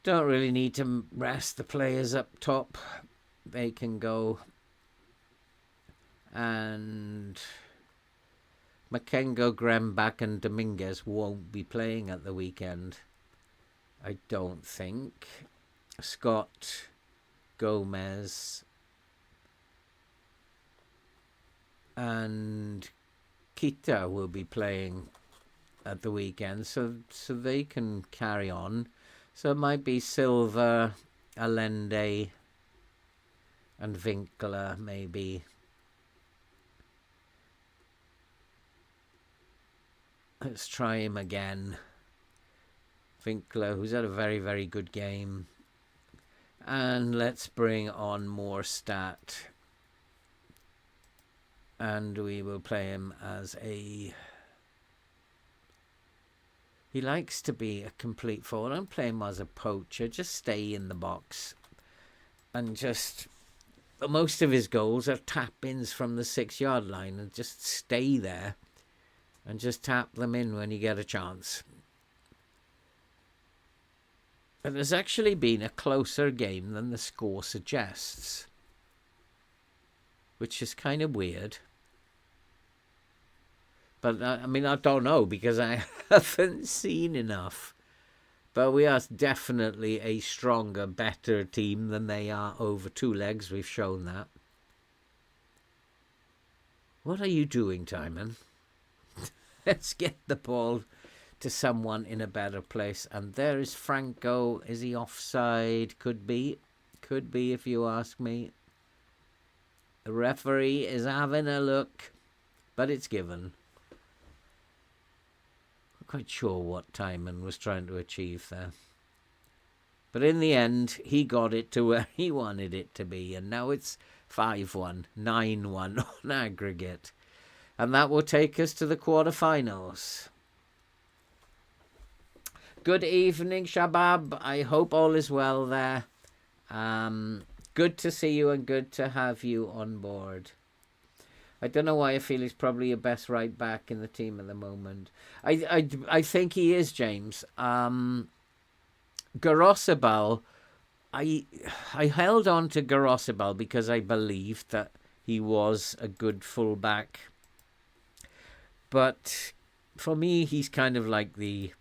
Don't really need to rest the players up top. They can go. And Makengo, Grembach and Dominguez won't be playing at the weekend, I don't think. Scott, Gomez and Kita will be playing at the weekend, so they can carry on. So it might be Silva, Allende and Winkler maybe. Let's try him again. Winkler, who's had a very, very good game. And let's bring on Morstadt. And we will play him as a... He likes to be a complete forward. Don't play him as a poacher. Just stay in the box. And just... Most of his goals are tap-ins from the 6-yard line. And just stay there. And just tap them in when you get a chance. But there's actually been a closer game than the score suggests. Which is kind of weird. But, I mean, I don't know because I haven't seen enough. But we are definitely a stronger, better team than they are over 2 legs. We've shown that. What are you doing, Timon? Let's get the ball to someone in a better place. And there is Franco. Is he offside? Could be. Could be if you ask me. The referee is having a look. But it's given. Not quite sure what Timon was trying to achieve there. But in the end, he got it to where he wanted it to be. And now it's 5-1, 9-1 on aggregate. And that will take us to the quarterfinals. Good evening, Shabab. I hope all is well there. Good to see you and good to have you on board. I don't know why I feel he's probably your best right back in the team at the moment. I think he is, James. Garosibal, I held on to Garosibal because I believed that he was a good fullback. But for me, he's kind of like the...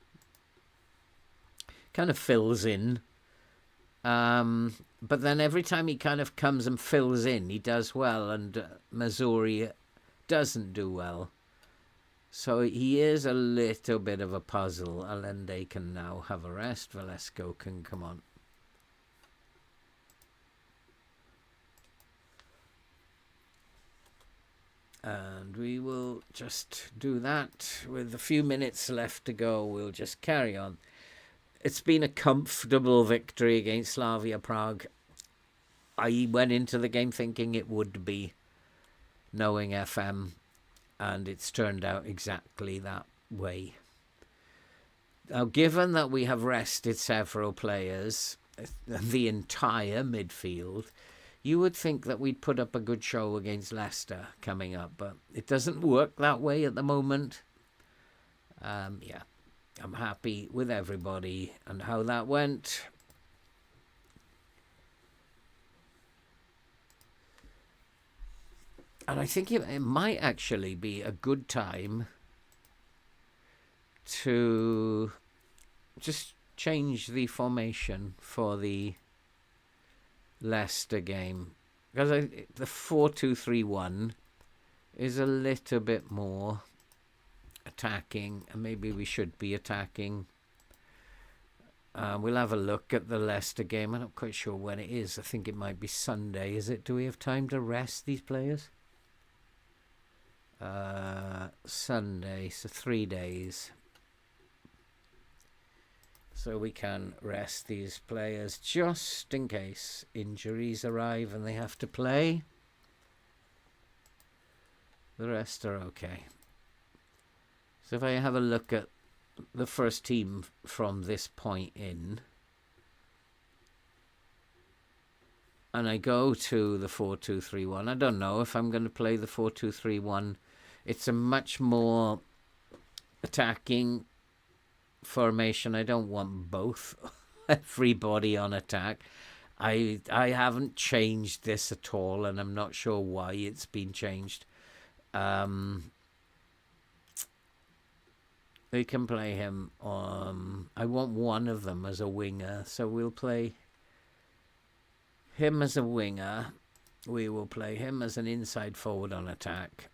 kind of fills in. But then every time he kind of comes and fills in, he does well. And Missouri doesn't do well. So he is a little bit of a puzzle. Allende can now have a rest. Velasco can come on. And we will just do that. With a few minutes left to go, we'll just carry on. It's been a comfortable victory against Slavia Prague. I went into the game thinking it would be, knowing FM, and it's turned out exactly that way. Now, given that we have rested several players, the entire midfield, you would think that we'd put up a good show against Leicester coming up, but it doesn't work that way at the moment. Yeah, I'm happy with everybody and how that went. And I think it might actually be a good time to just change the formation for the Leicester game, because the 4-2-3-1 is a little bit more attacking, and maybe we should be attacking. We'll have a look at the Leicester game. I'm not quite sure when it is. I think it might be Sunday. Is it? Do we have time to rest these players? Sunday, so 3 days. So we can rest these players just in case injuries arrive and they have to play. The rest are okay. So if I have a look at the first team from this point in, and I go to the 4-2-3-1. I don't know if I'm going to play the 4-2-3-1. It's a much more attacking formation. I don't want both everybody on attack. I haven't changed this at all, and I'm not sure why it's been changed. We can play him. I want one of them as a winger, so we'll play him as a winger. We will play him as an inside forward on attack.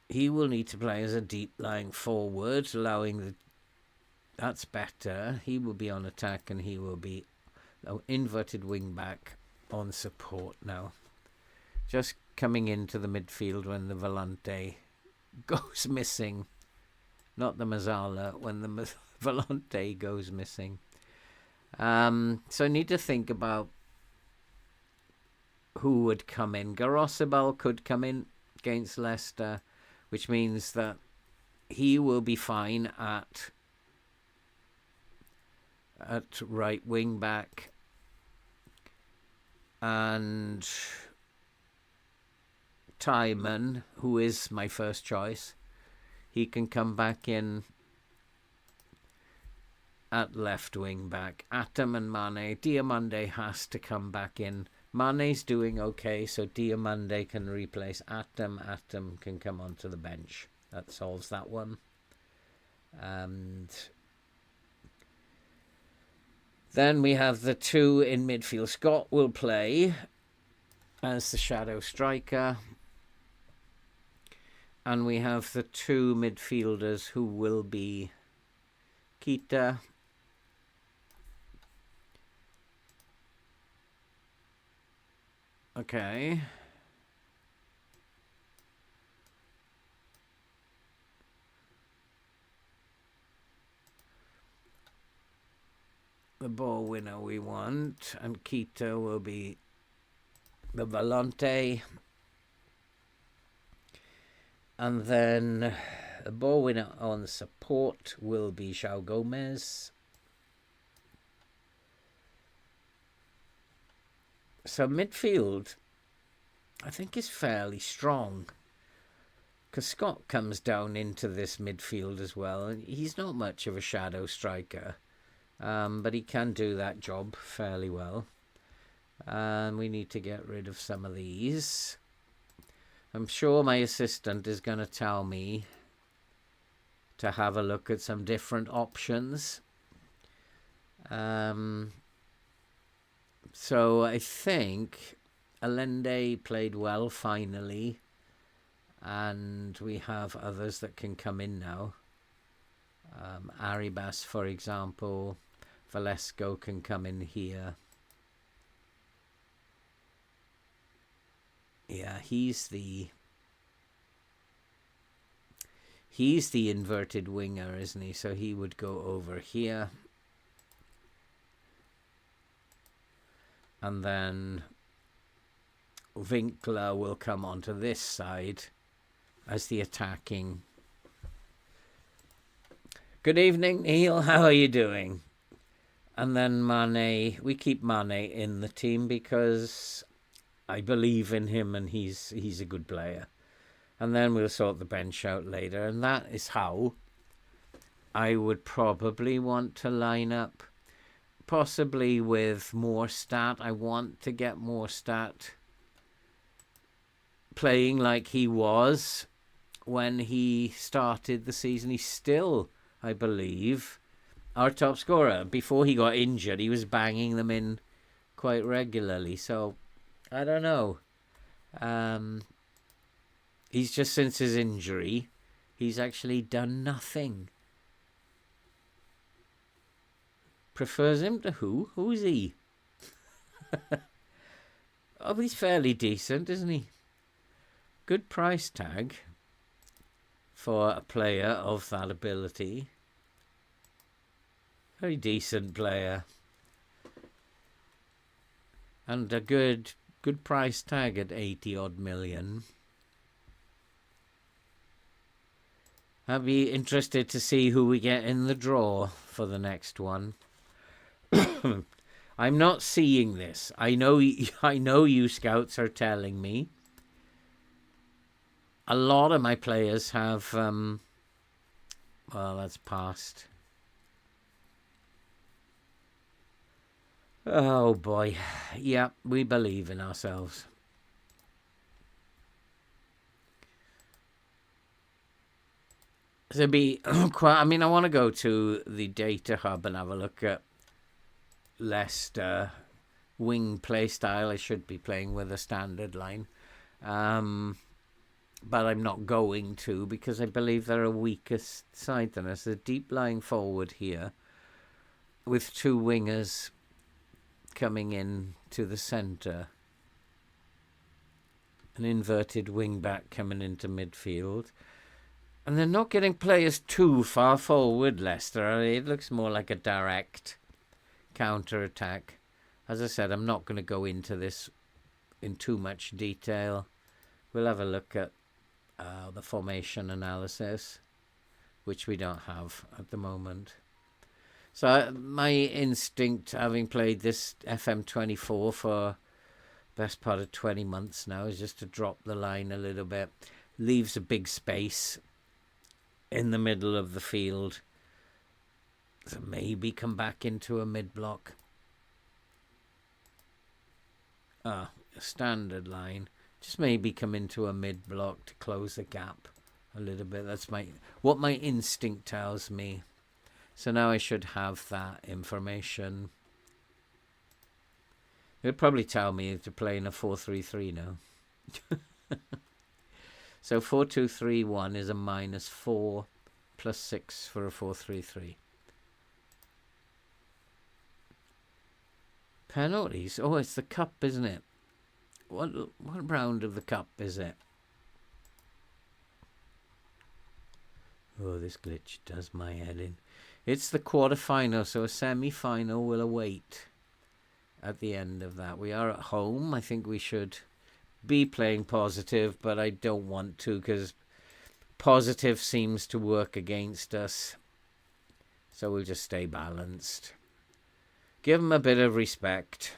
He will need to play as a deep lying forward, allowing the... That's better. He will be on attack, and he will be an inverted wing back on support now. Just coming into the midfield when the Volante goes missing. Not the Mazzala, when the Volante goes missing. So I need to think about who would come in. Garosibal could come in against Leicester, which means that he will be fine at right wing back, and Timon, who is my first choice, he can come back in at left wing back. Atom and Mane. Diomande has to come back in. Mane's doing okay, so Diomande can replace Atom. Atom can come onto the bench. That solves that one. And then we have the two in midfield. Scott will play as the shadow striker. And we have the two midfielders who will be Keita Okay. The ball winner we want, and Keita will be the Volante. And then the ball winner on support will be João Gomez. So midfield, I think, is fairly strong, because Scott comes down into this midfield as well, and he's not much of a shadow striker, but he can do that job fairly well. And we need to get rid of some of these. I'm sure my assistant is going to tell me to have a look at some different options. So I think Allende played well finally, and we have others that can come in now. Arribas, for example. Valesco can come in here. Yeah, he's the inverted winger, isn't he? So he would go over here. And then Winkler will come onto this side as the attacking. Good evening, Neil. How are you doing? And then Mane. We keep Mane in the team because I believe in him and he's a good player. And then we'll sort the bench out later. And that is how I would probably want to line up. Possibly with Morstat. I want to get Morstat playing like he was when he started the season. He's still, I believe, our top scorer. Before he got injured, he was banging them in quite regularly. So, I don't know. He's just, since his injury, he's actually done nothing. Prefers him to who? Who's he? Oh, he's fairly decent, isn't he? Good price tag for a player of that ability. Very decent player. And a good price tag at 80 odd million. I'll be interested to see who we get in the draw for the next one. I'm not seeing this. I know you scouts are telling me. A lot of my players have... well, that's passed. Oh, boy. Yeah, we believe in ourselves. To be quite... I mean, I want to go to the data hub and have a look at Leicester wing play style. I should be playing with a standard line. But I'm not going to because I believe they're a weaker side than us. A deep lying forward here with two wingers coming in to the centre. An inverted wing back coming into midfield. And they're not getting players too far forward, Leicester. It looks more like a direct counter-attack. As I said, I'm not going to go into this in too much detail. We'll have a look at the formation analysis, which we don't have at the moment. So my instinct, having played this FM24 for best part of 20 months now, is just to drop the line a little bit. Leaves a big space in the middle of the field. So maybe come back into a mid-block. A standard line. Just maybe come into a mid-block to close the gap a little bit. That's what my instinct tells me. So now I should have that information. It'll probably tell me to play in a 4-3-3 now. So 4-2-3-1 is a -4 plus 6 for a 4-3-3. Penalties? Oh, it's the cup, isn't it? What round of the cup is it? Oh, this glitch does my head in. It's the quarter-final, so a semi-final will await at the end of that. We are at home. I think we should be playing positive, but I don't want to because positive seems to work against us. So we'll just stay balanced. Give them a bit of respect.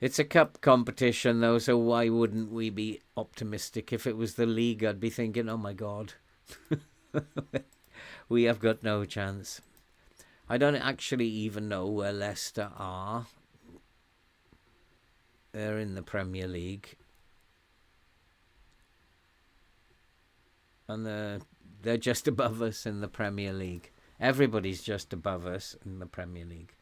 It's a cup competition, though, so why wouldn't we be optimistic? If it was the league, I'd be thinking, oh, my God. We have got no chance. I don't actually even know where Leicester are. They're in the Premier League. And they're just above us in the Premier League. Everybody's just above us in the Premier League.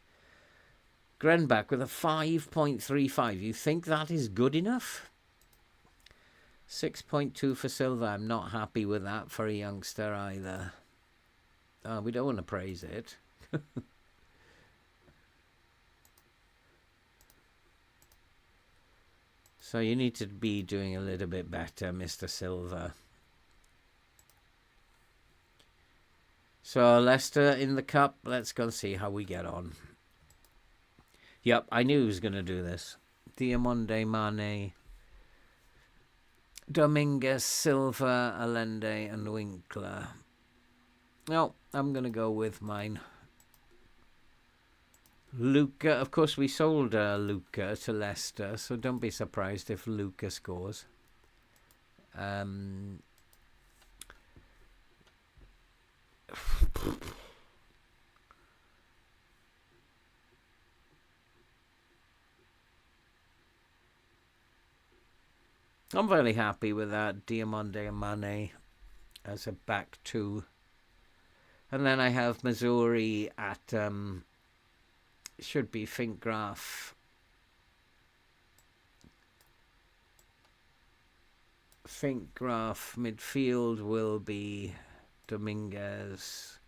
Grenbach with a 5.35. You think that is good enough? 6.2 for Silva. I'm not happy with that for a youngster either. Oh, we don't want to praise it. So you need to be doing a little bit better, Mr. Silva. So Leicester in the cup. Let's go see how we get on. Yep, I knew he was going to do this. Diamonde, Mane, Dominguez, Silva, Allende, and Winkler. No, I'm going to go with mine. Luca. Of course, we sold Luca to Leicester, so don't be surprised if Luca scores. I'm very happy with that. Diamonde and Mane as a back two. And then I have Missouri at, should be Finkgraf. Finkgraf midfield will be Dominguez.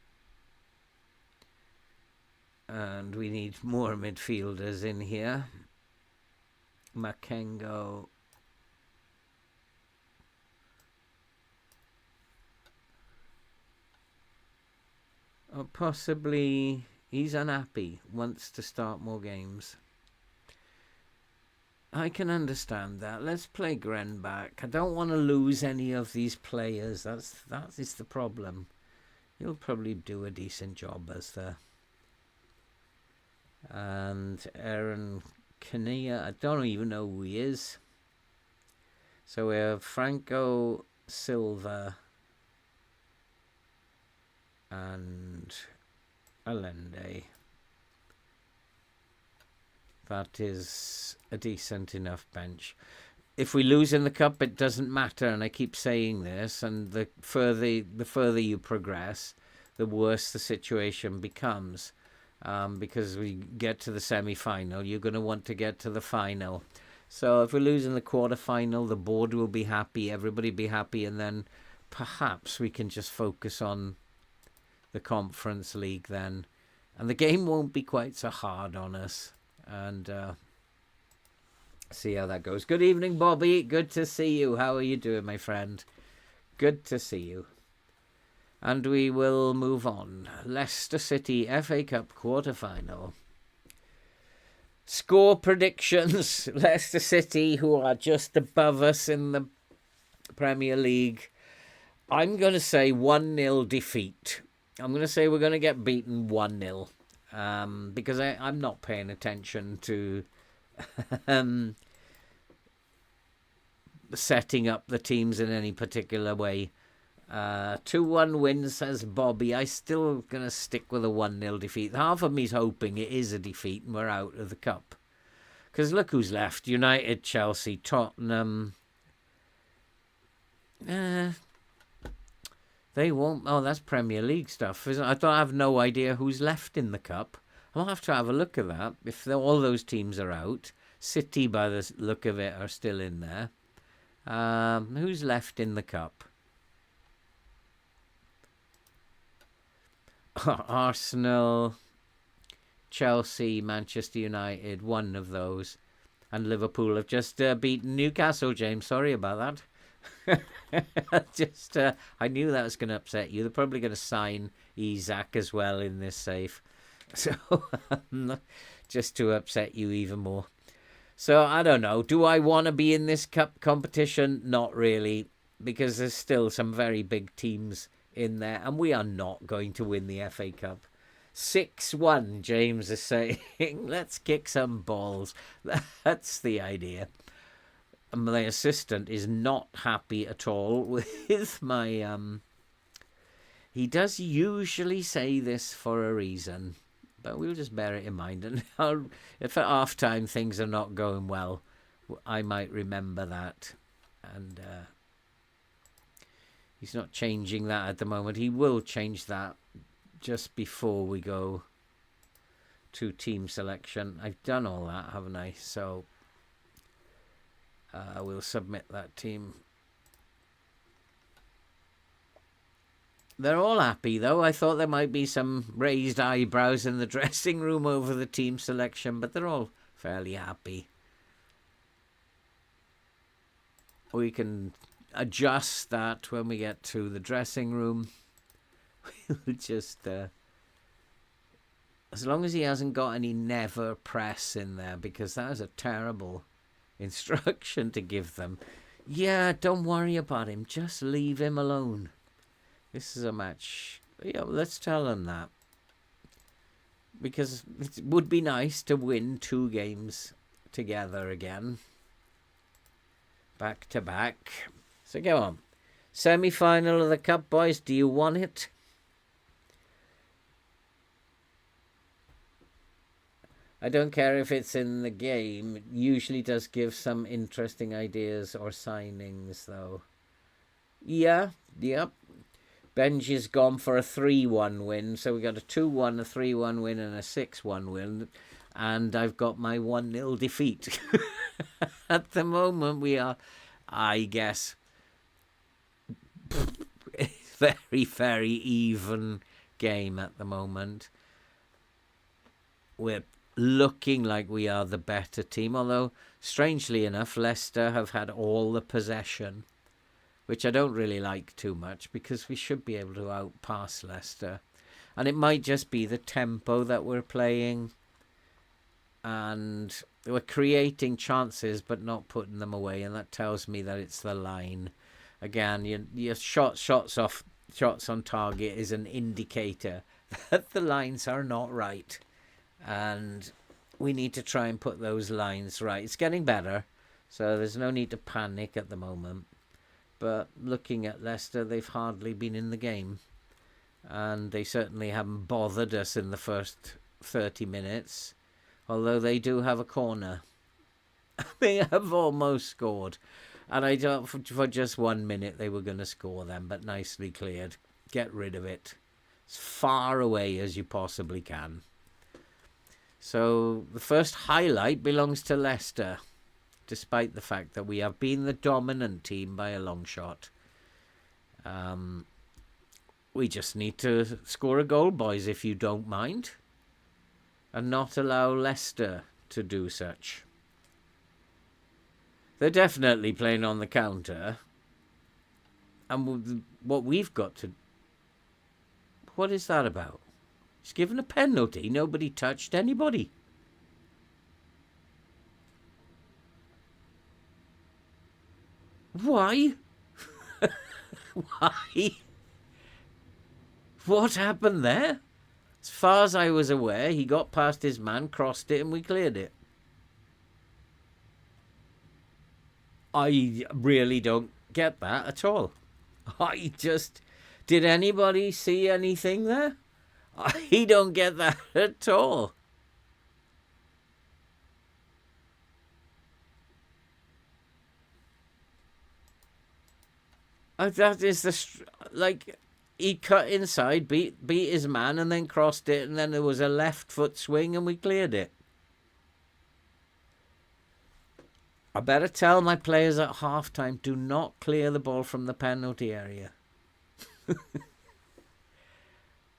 And we need more midfielders in here. Makengo. Or possibly he's unhappy, wants to start more games. I can understand that. Let's play Grenbach. I don't want to lose any of these players. That is the problem. He'll probably do a decent job as the And Aaron Kinnear, I don't even know who he is. So we have Franco Silva and Allende. That is a decent enough bench. If we lose in the cup, it doesn't matter, and I keep saying this, and the further you progress, the worse the situation becomes. Because we get to the semi-final, you're going to want to get to the final. So if we lose in the quarter-final, the board will be happy, everybody be happy, and then perhaps we can just focus on the Conference League then. And the game won't be quite so hard on us. And see how that goes. Good evening, Bobby. Good to see you. How are you doing, my friend? Good to see you. And we will move on. Leicester City FA Cup quarter-final. Score predictions. Leicester City, who are just above us in the Premier League. I'm going to say 1-0 defeat. I'm going to say we're going to get beaten 1-0. Because I'm not paying attention to setting up the teams in any particular way. 2-1 win, says Bobby. I still going to stick with a 1-0 defeat. Half of me's hoping it is a defeat and we're out of the cup. Because look who's left. United, Chelsea, Tottenham. They won't. Oh, that's Premier League stuff, isn't it? I have no idea who's left in the cup. I'll have to have a look at that. If all those teams are out, City, by the look of it, are still in there. Who's left in the cup? Arsenal, Chelsea, Manchester United, one of those. And Liverpool have just beaten Newcastle, James. Sorry about that. I knew that was going to upset you. They're probably going to sign Isak as well in this save, so just to upset you even more. So I don't know, do I want to be in this cup competition? Not really, because there's still some very big teams in there, and we are not going to win the FA Cup. 6-1, James is saying. Let's kick some balls. That's the idea. My assistant is not happy at all with my... He does usually say this for a reason, but we'll just bear it in mind. And if at half-time things are not going well, I might remember that. And he's not changing that at the moment. He will change that just before we go to team selection. I've done all that, haven't I? So... we'll submit that team. They're all happy, though. I thought there might be some raised eyebrows in the dressing room over the team selection, but they're all fairly happy. We can adjust that when we get to the dressing room. We'll just... as long as he hasn't got any never press in there, because that is a terrible... instruction to give them. Yeah, don't worry about him. Just leave him alone. This is a match. Yeah, let's tell them that. Because it would be nice to win 2 games together again. Back to back. So go on. Semi-final of the Cup, boys. Do you want it? I don't care if it's in the game. It usually does give some interesting ideas or signings, though. Yeah, yep. Benji's gone for a 3-1 win. So we got a 2-1, a 3-1 win, and a 6-1 win. And I've got my 1-0 defeat. At the moment, we are, I guess, very, very even game at the moment. We're looking like we are the better team, although strangely enough Leicester have had all the possession, which I don't really like too much, because we should be able to outpass Leicester. And it might just be the tempo that we're playing, and we're creating chances but not putting them away, and that tells me that it's the line. Again, your shots on target is an indicator that the lines are not right. and we need to try and put those lines right. It's getting better, so there's no need to panic at the moment. But looking at Leicester, they've hardly been in the game, and they certainly haven't bothered us in the first 30 minutes, although they do have a corner. They have almost scored, and I thought for just 1 minute they were going to score them, but nicely cleared. Get rid of it as far away as you possibly can. So the first highlight belongs to Leicester, despite the fact that we have been the dominant team by a long shot. We just need to score a goal, boys, if you don't mind, and not allow Leicester to do such. They're definitely playing on the counter, and what we've got to... What is that about? He's given a penalty. Nobody touched anybody. Why? Why? What happened there? As far as I was aware, he got past his man, crossed it, and we cleared it. I really don't get that at all. I just... Did anybody see anything there? I don't get that at all. That is the... Like, he cut inside, beat his man, and then crossed it, and then there was a left foot swing, and we cleared it. I better tell my players at half-time, do not clear the ball from the penalty area.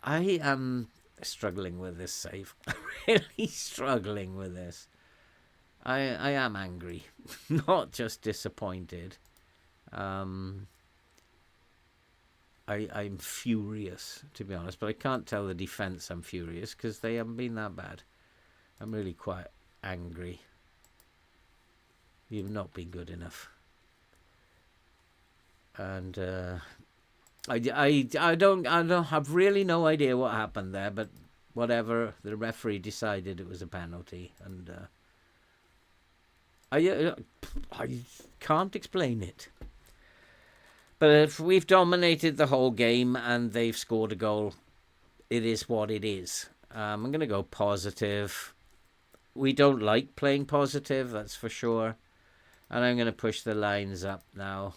I am struggling with this save. Really struggling with this. I am angry, not just disappointed. I'm furious, to be honest, but I can't tell the defence I'm furious because they haven't been that bad. I'm really quite angry. You've not been good enough. And I don't have really no idea what happened there, but whatever, the referee decided it was a penalty, and I can't explain it. But if we've dominated the whole game and they've scored a goal, it is what it is. I'm going to go positive. We don't like playing positive, that's for sure. And I'm going to push the lines up now.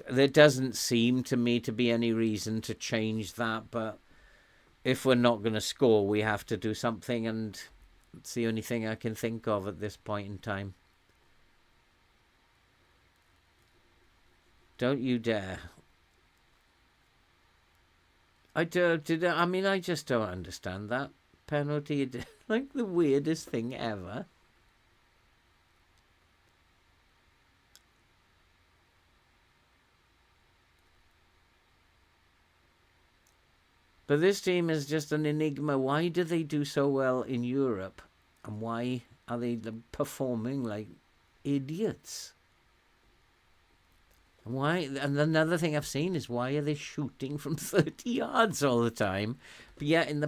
There doesn't seem to me to be any reason to change that, but if we're not going to score, we have to do something, and it's the only thing I can think of at this point in time. Don't you dare. I just don't understand that penalty. Like the weirdest thing ever. But this team is just an enigma. Why do they do so well in Europe? And why are they performing like idiots? Why? And another thing I've seen is, why are they shooting from 30 yards all the time? But yet in the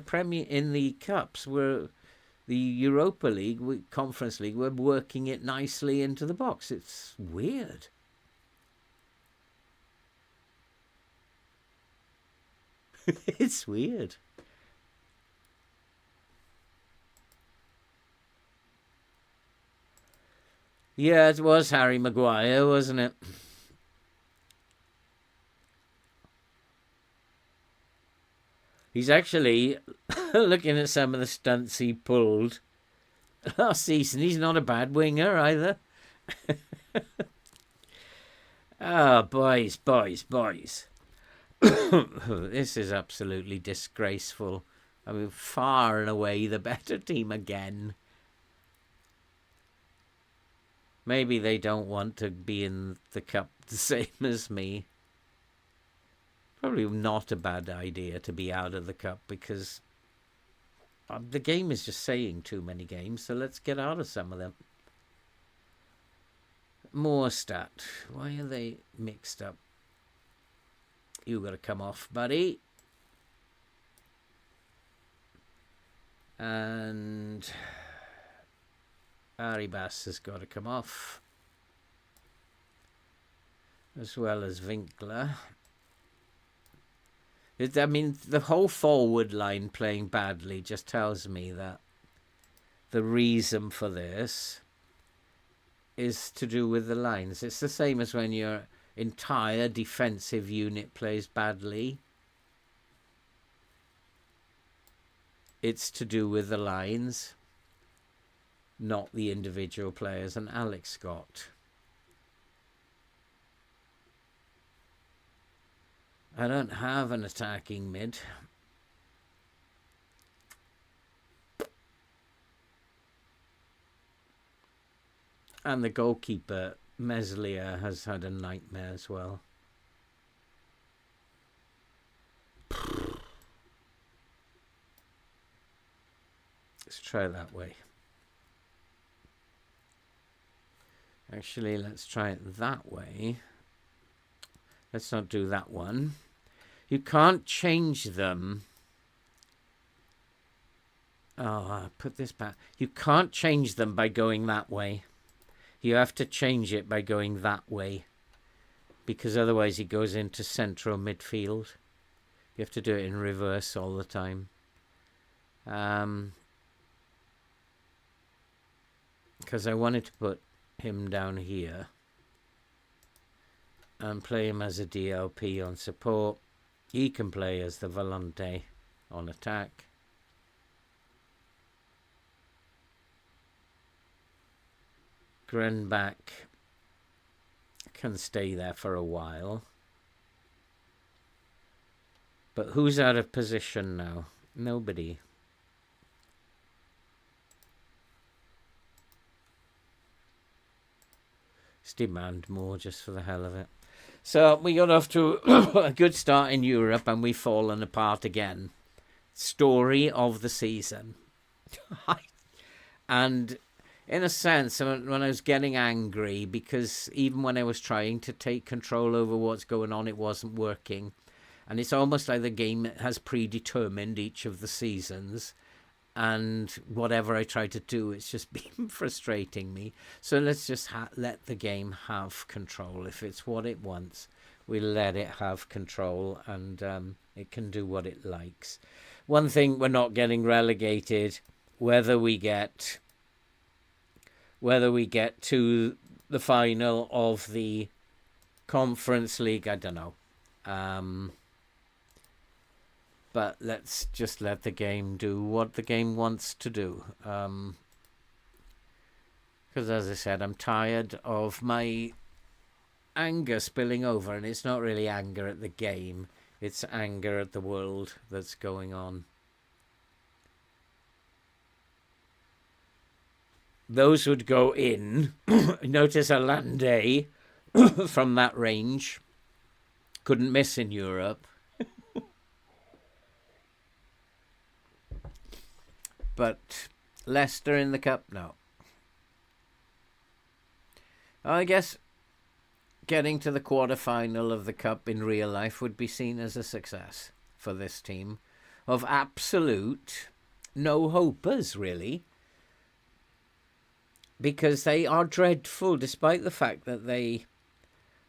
cups, the Europa League, Conference League, we're working it nicely into the box. It's weird. It's weird. Yeah, it was Harry Maguire, wasn't it? He's actually, looking at some of the stunts he pulled last season, he's not a bad winger either. Boys. This is absolutely disgraceful. I mean, far and away the better team again. Maybe they don't want to be in the cup the same as me. Probably not a bad idea to be out of the cup, because the game is just saying too many games, so let's get out of some of them. More stat. Why are they mixed up? You got to come off, buddy. And Aribas has got to come off, as well as Winkler. I mean, the whole forward line playing badly just tells me that the reason for this is to do with the lines. It's the same as when your entire defensive unit plays badly. It's to do with the lines, not the individual players. And Alex Scott, I don't have an attacking mid. And the goalkeeper, Meslier, has had a nightmare as well. Let's try that way. Actually, let's try it that way. Let's not do that one. You can't change them. Oh, I'll put this back. You can't change them by going that way. You have to change it by going that way, because otherwise he goes into central midfield. You have to do it in reverse all the time. Because I wanted to put him down here and play him as a DLP on support. He can play as the Volante on attack. Grenbach can stay there for a while. But who's out of position now? Nobody. Let's demand more just for the hell of it. So we got off to a good start in Europe and we've fallen apart again. Story of the season. And in a sense, when I was getting angry, because even when I was trying to take control over what's going on, it wasn't working. And it's almost like the game has predetermined each of the seasons. And whatever I try to do, it's just been frustrating me. So let's just let the game have control. If it's what it wants, we let it have control, and it can do what it likes. One thing, we're not getting relegated. Whether we get to the final of the Conference League, I don't know. But let's just let the game do what the game wants to do. Because as I said, I'm tired of my anger spilling over. And it's not really anger at the game. It's anger at the world that's going on. Those would go in. Notice Alande from that range. Couldn't miss in Europe. But Leicester in the cup, no. I guess getting to the quarter-final of the cup in real life would be seen as a success for this team. Of absolute no-hopers, really. Because they are dreadful, despite the fact that they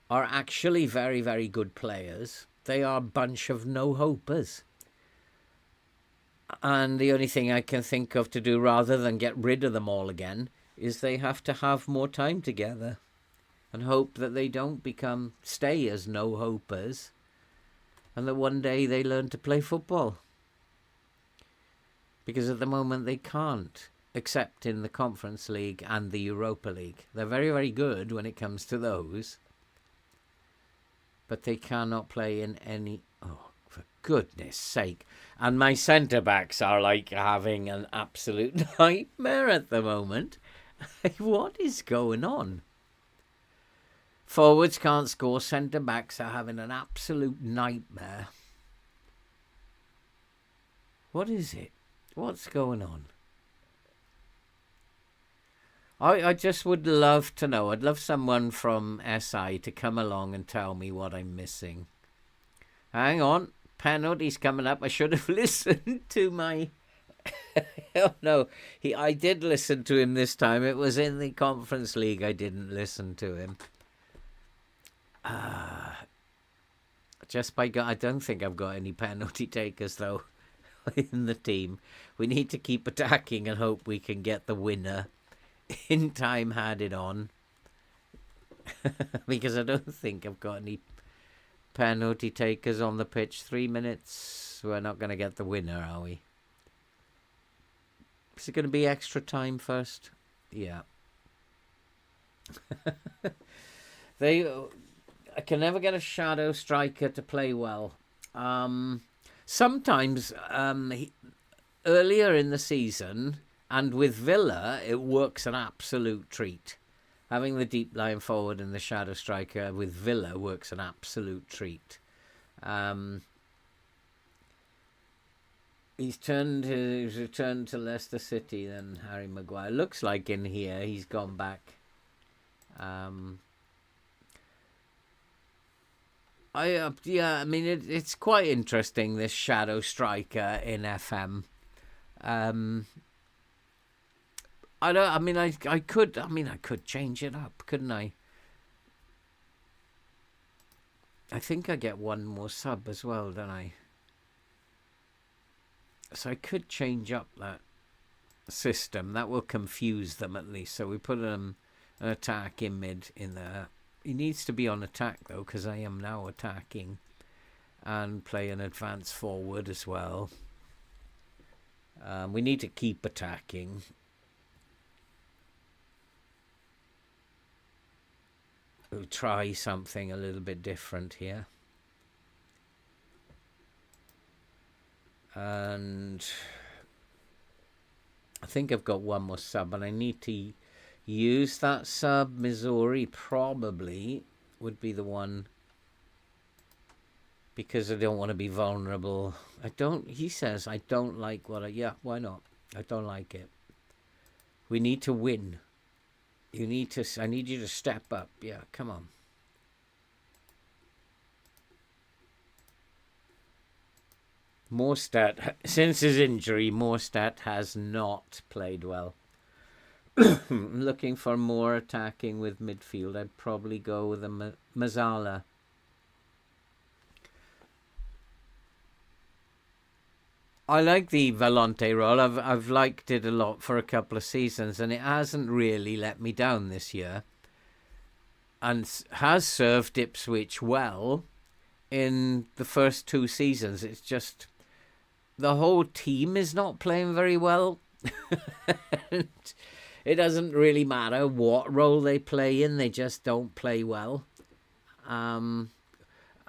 are actually very, very good players. They are a bunch of no-hopers. And the only thing I can think of to do rather than get rid of them all again is they have to have more time together and hope that they don't stay as no-hopers and that one day they learn to play football. Because at the moment they can't, except in the Conference League and the Europa League. They're very, very good when it comes to those, but they cannot play in any... Oh, for goodness sake. And my centre-backs are like having an absolute nightmare at the moment. What is going on? Forwards can't score. Centre-backs are having an absolute nightmare. What is it? What's going on? I just would love to know. I'd love someone from SI to come along and tell me what I'm missing. Hang on. Penalty's coming up. I should have listened to my Oh no, I did listen to him this time. It was in the Conference League. I didn't listen to him. I don't think I've got any penalty takers though in the team. We need to keep attacking and hope we can get the winner. In time had it on. Because I don't think I've got any penalty takers on the pitch. 3 minutes. We're not going to get the winner, are we? Is it going to be extra time first? Yeah. I can never get a shadow striker to play well. Sometimes earlier in the season, and with Villa, it works an absolute treat. Having the deep line forward and the shadow striker with Villa works an absolute treat. He's returned to Leicester City. Then Harry Maguire looks like in here he's gone back. I mean it's quite interesting, this shadow striker in FM. I could change it up, couldn't I? I think I get one more sub as well, don't I? So I could change up that system. That will confuse them at least. So we put an attack in mid in there. He needs to be on attack though, because I am now attacking, and play an advance forward as well. We need to keep attacking. We'll try something a little bit different here. And I think I've got one more sub, and I need to use that sub. Missouri probably would be the one, because I don't want to be vulnerable. He says, I don't like yeah, why not? I don't like it. We need to win. I need you to step up. Yeah, come on. Morstead, since his injury, Morstead has not played well. Looking for more attacking with midfield. I'd probably go with a Mazzala. I like the Volante role. I've liked it a lot for a couple of seasons, and it hasn't really let me down this year, and has served Ipswich well in the first 2 seasons. It's just the whole team is not playing very well. It doesn't really matter what role they play in, they just don't play well.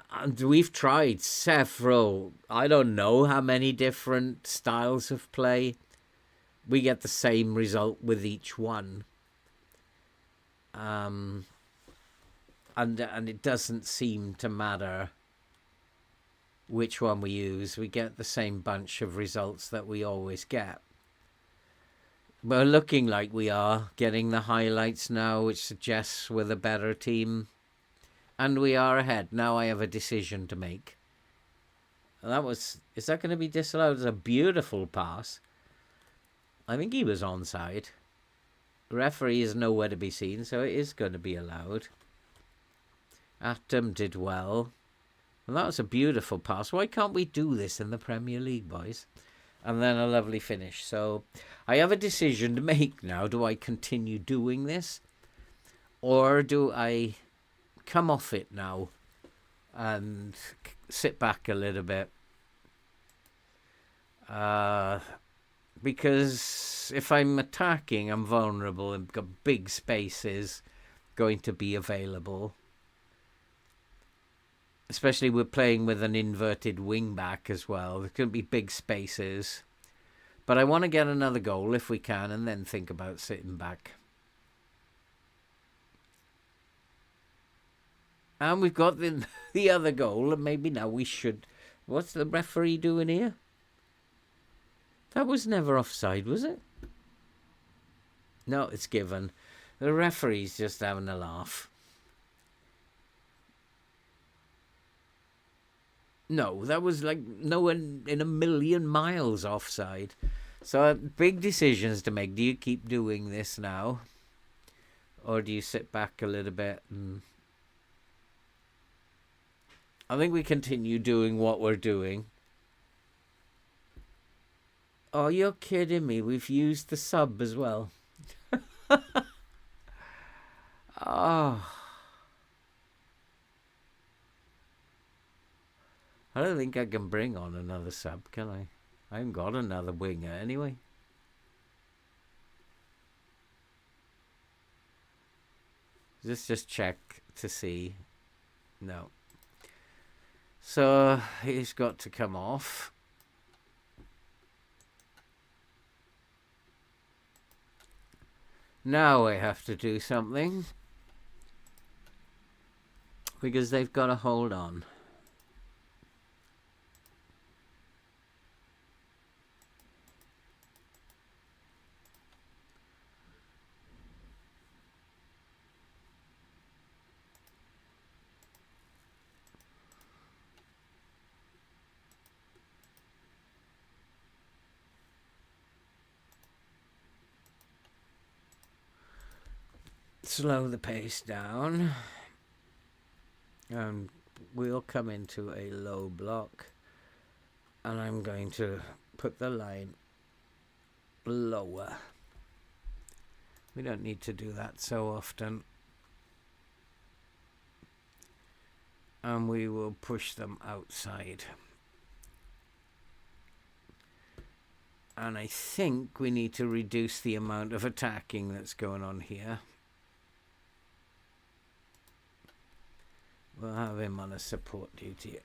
And we've tried several, I don't know how many different styles of play. We get the same result with each one. And it doesn't seem to matter which one we use. We get the same bunch of results that we always get. We're looking like we are getting the highlights now, which suggests we're the better team. And we are ahead. Now I have a decision to make. Is that going to be disallowed? It's a beautiful pass. I think he was onside. The referee is nowhere to be seen, so it is going to be allowed. Atom did well. Well, that was a beautiful pass. Why can't we do this in the Premier League, boys? And then a lovely finish. So I have a decision to make now. Do I continue doing this? Or do I come off it now and sit back a little bit? Because if I'm attacking, I'm vulnerable and got big spaces going to be available. Especially we're playing with an inverted wing back as well. There's going to be big spaces. But I want to get another goal if we can, and then think about sitting back. And we've got the other goal, and maybe now we should... What's the referee doing here? That was never offside, was it? No, it's given. The referee's just having a laugh. No, that was like no one in a million miles offside. So big decisions to make. Do you keep doing this now? Or do you sit back a little bit? I think we continue doing what we're doing. Oh, you're kidding me. We've used the sub as well. Oh. I don't think I can bring on another sub, can I? I haven't got another winger anyway. Let's just check to see. No. So he's got to come off. Now I have to do something. Because they've got to hold on. Slow the pace down. And we'll come into a low block. And I'm going to put the line lower. We don't need to do that so often. And we will push them outside. And I think we need to reduce the amount of attacking that's going on here. We'll have him on a support duty.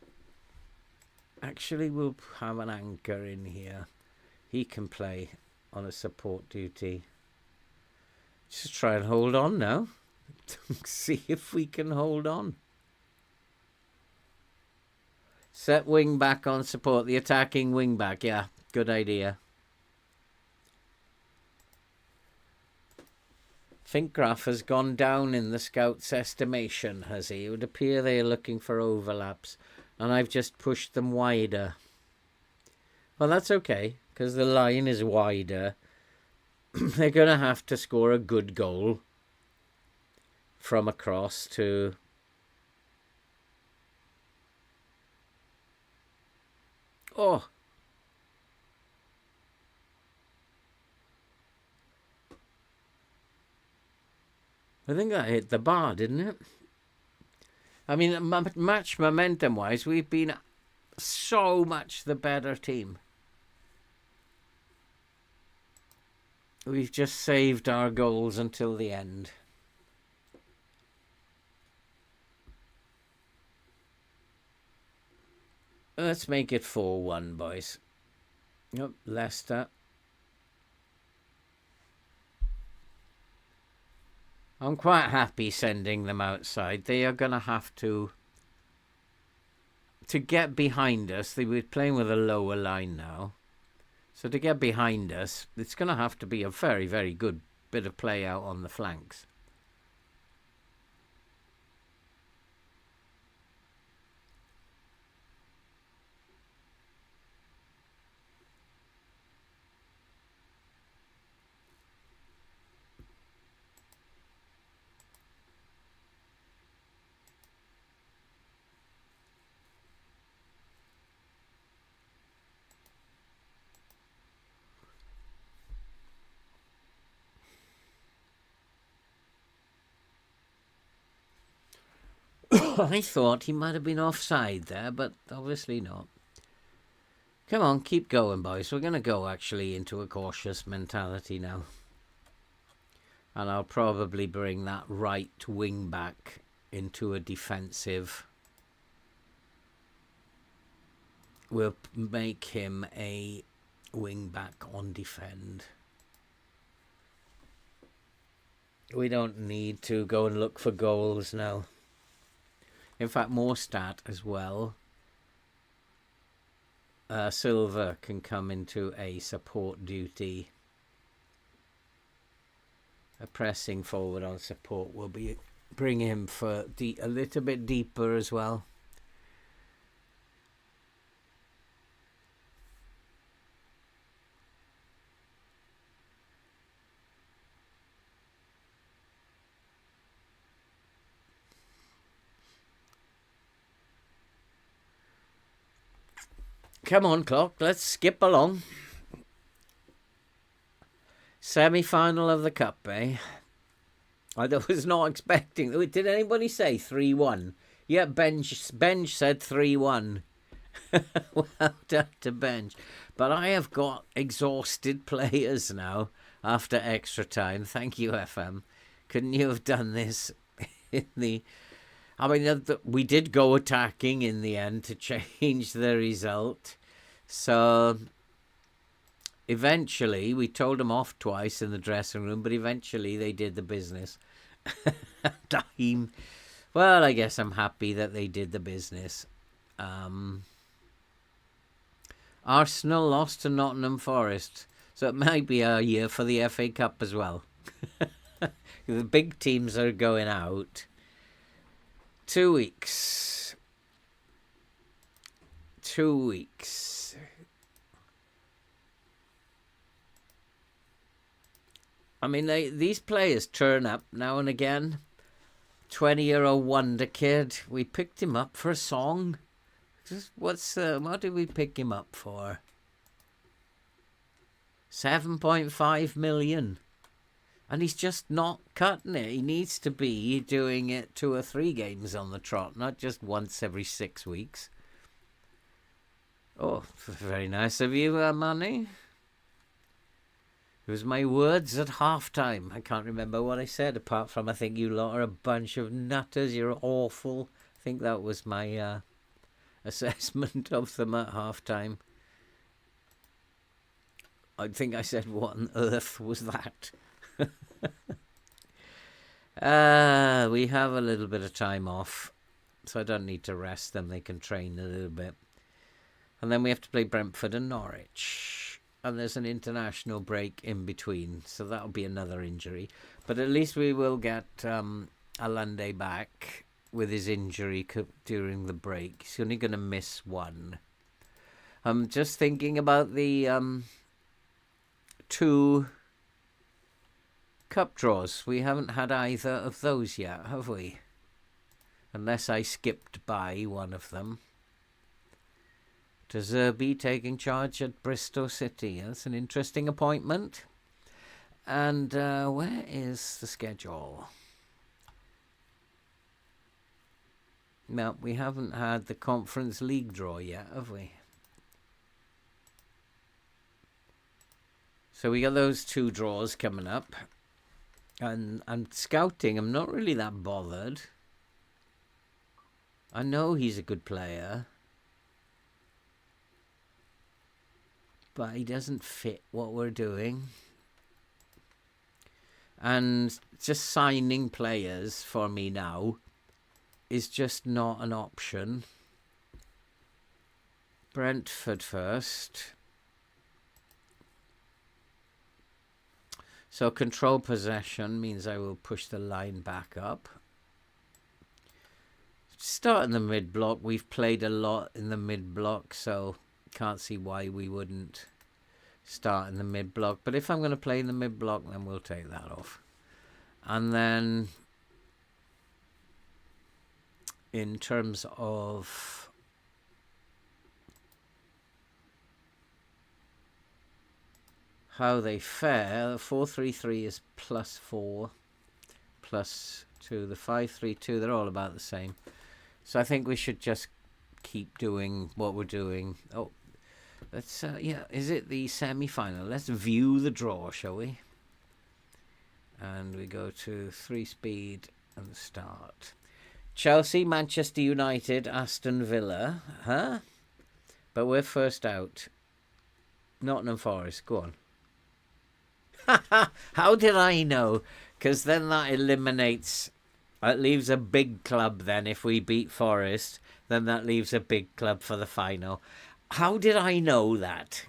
Actually, we'll have an anchor in here. He can play on a support duty. Just try and hold on now. See if we can hold on. Set wing back on support. The attacking wing back. Yeah, good idea. Finkgraf has gone down in the scouts' estimation, has he? It would appear they are looking for overlaps, and I've just pushed them wider. Well, that's okay, because the line is wider. They're going to have to score a good goal from across to... Oh! I think that hit the bar, didn't it? I mean, match momentum-wise, we've been so much the better team. We've just saved our goals until the end. Let's make it 4-1, boys. Yep, Leicester. I'm quite happy sending them outside. They are going to have to get behind us. They were playing with a lower line now. So to get behind us, it's going to have to be a very, very good bit of play out on the flanks. I thought he might have been offside there, but obviously not. Come on, keep going, boys. We're going to go actually into a cautious mentality now. And I'll probably bring that right wing back into a defensive. We'll make him a wing back on defend. We don't need to go and look for goals now. In fact, Morstat as well. Silver can come into a support duty. A pressing forward on support will be bring him for a little bit deeper as well. come on, clock. Let's skip along. Semi-final of the cup, eh? I was not expecting. Did anybody say 3-1? Yeah, Benj said 3-1. Well done to Benj. But I have got exhausted players now after extra time. Thank you, FM. Couldn't you have done this in the... I mean, we did go attacking in the end to change the result. So eventually, we told them off twice in the dressing room, but eventually they did the business. Well, I guess I'm happy that they did the business. Arsenal lost to Nottingham Forest, so it might be a year for the FA Cup as well. The big teams are going out. 2 weeks. 2 weeks. I mean, these players turn up now and again. 20-year-old wonder kid. We picked him up for a song. What did we pick him up for? 7.5 million. And he's just not cutting it. He needs to be doing it 2 or 3 games on the trot, not just once every 6 weeks. Oh, very nice of you, Manny. It was my words at half-time. I can't remember what I said, apart from I think you lot are a bunch of nutters. You're awful. I think that was my assessment of them at half-time. I think I said, what on earth was that? We have a little bit of time off, so I don't need to rest them. They can train a little bit. And then we have to play Brentford and Norwich. And there's an international break in between, so that'll be another injury. But at least we will get Alande back with his injury during the break. He's only going to miss 1. I'm just thinking about the 2 cup draws. We haven't had either of those yet, have we? Unless I skipped by one of them. De Zerbi taking charge at Bristol City. That's an interesting appointment. And where is the schedule? No, we haven't had the Conference League draw yet, have we? So we got those 2 draws coming up. And scouting, I'm not really that bothered. I know he's a good player. But he doesn't fit what we're doing. And just signing players for me now is just not an option. Brentford first. So control possession means I will push the line back up. Start in the mid-block. We've played a lot in the mid-block, so can't see why we wouldn't start in the mid-block. But if I'm going to play in the mid-block, then we'll take that off. And then in terms of how they fare, 4-3-3 is +4, +2. The 5-3-2, they're all about the same. So I think we should just keep doing what we're doing. Oh, let's, yeah, is it the semi-final? Let's view the draw, shall we? And we go to 3-speed and start. Chelsea, Manchester United, Aston Villa. Huh? But we're first out. Nottingham Forest, go on. How did I know? Because then that eliminates... It leaves a big club then. If we beat Forest, then that leaves a big club for the final. How did I know that?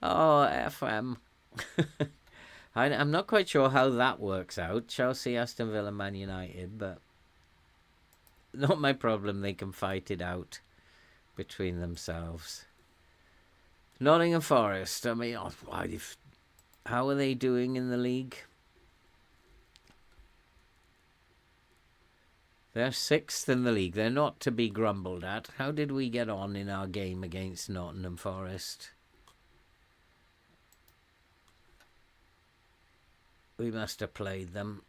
Oh, FM. I'm not quite sure how that works out. Chelsea, Aston Villa, Man United, but not my problem. They can fight it out between themselves. Nottingham Forest. I mean, how are they doing in the league? They're 6th in the league. They're not to be grumbled at. How did we get on in our game against Nottingham Forest? We must have played them.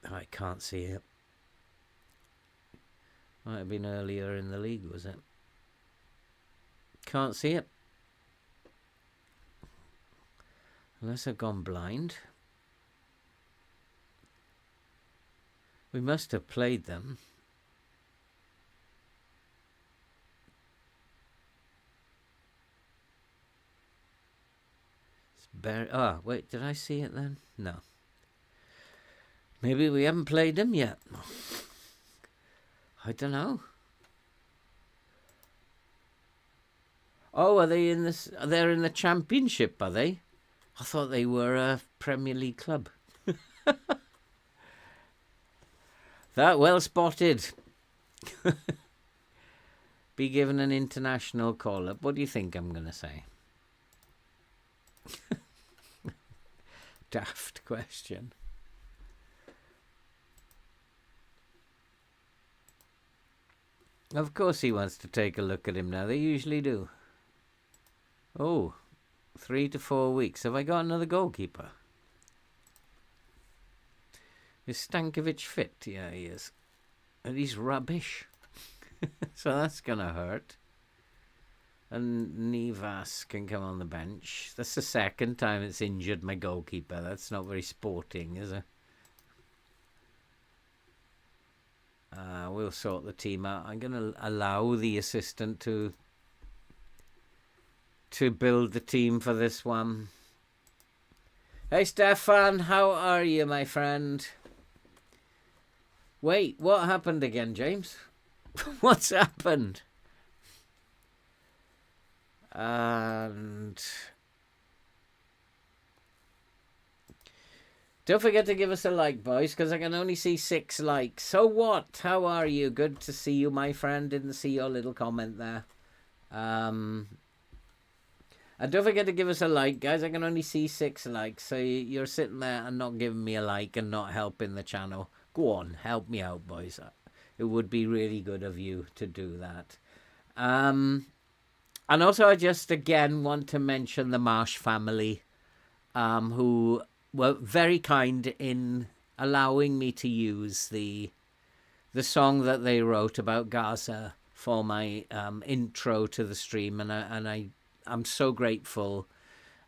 I can't see it. Might have been earlier in the league, was it? Can't see it. Unless I've gone blind. We must have played them. Wait, did I see it then? No. Maybe we haven't played them yet. I don't know. Oh, are they in this? They're in the Championship, are they? I thought they were a Premier League club. That well spotted. Be given an international call-up. What do you think I'm going to say? Daft question. Of course he wants to take a look at him now. They usually do. Oh, 3 to 4 weeks. Have I got another goalkeeper? Is Stankovic fit? Yeah, he is. And he's rubbish. So that's going to hurt. And Nivas can come on the bench. That's the second time it's injured my goalkeeper. That's not very sporting, is it? We'll sort the team out. I'm going to allow the assistant to build the team for this one. Hey, Stefan, how are you, my friend? Wait, what happened again, James? What's happened? And don't forget to give us a like, boys, because I can only see 6 likes. So what? How are you? Good to see you, my friend. Didn't see your little comment there. And don't forget to give us a like, guys. I can only see 6 likes. So you're sitting there and not giving me a like and not helping the channel. Go on, help me out, boys. It would be really good of you to do that. And also, I just again want to mention the Marsh family, who were very kind in allowing me to use the song that they wrote about Gaza for my intro to the stream, and I'm so grateful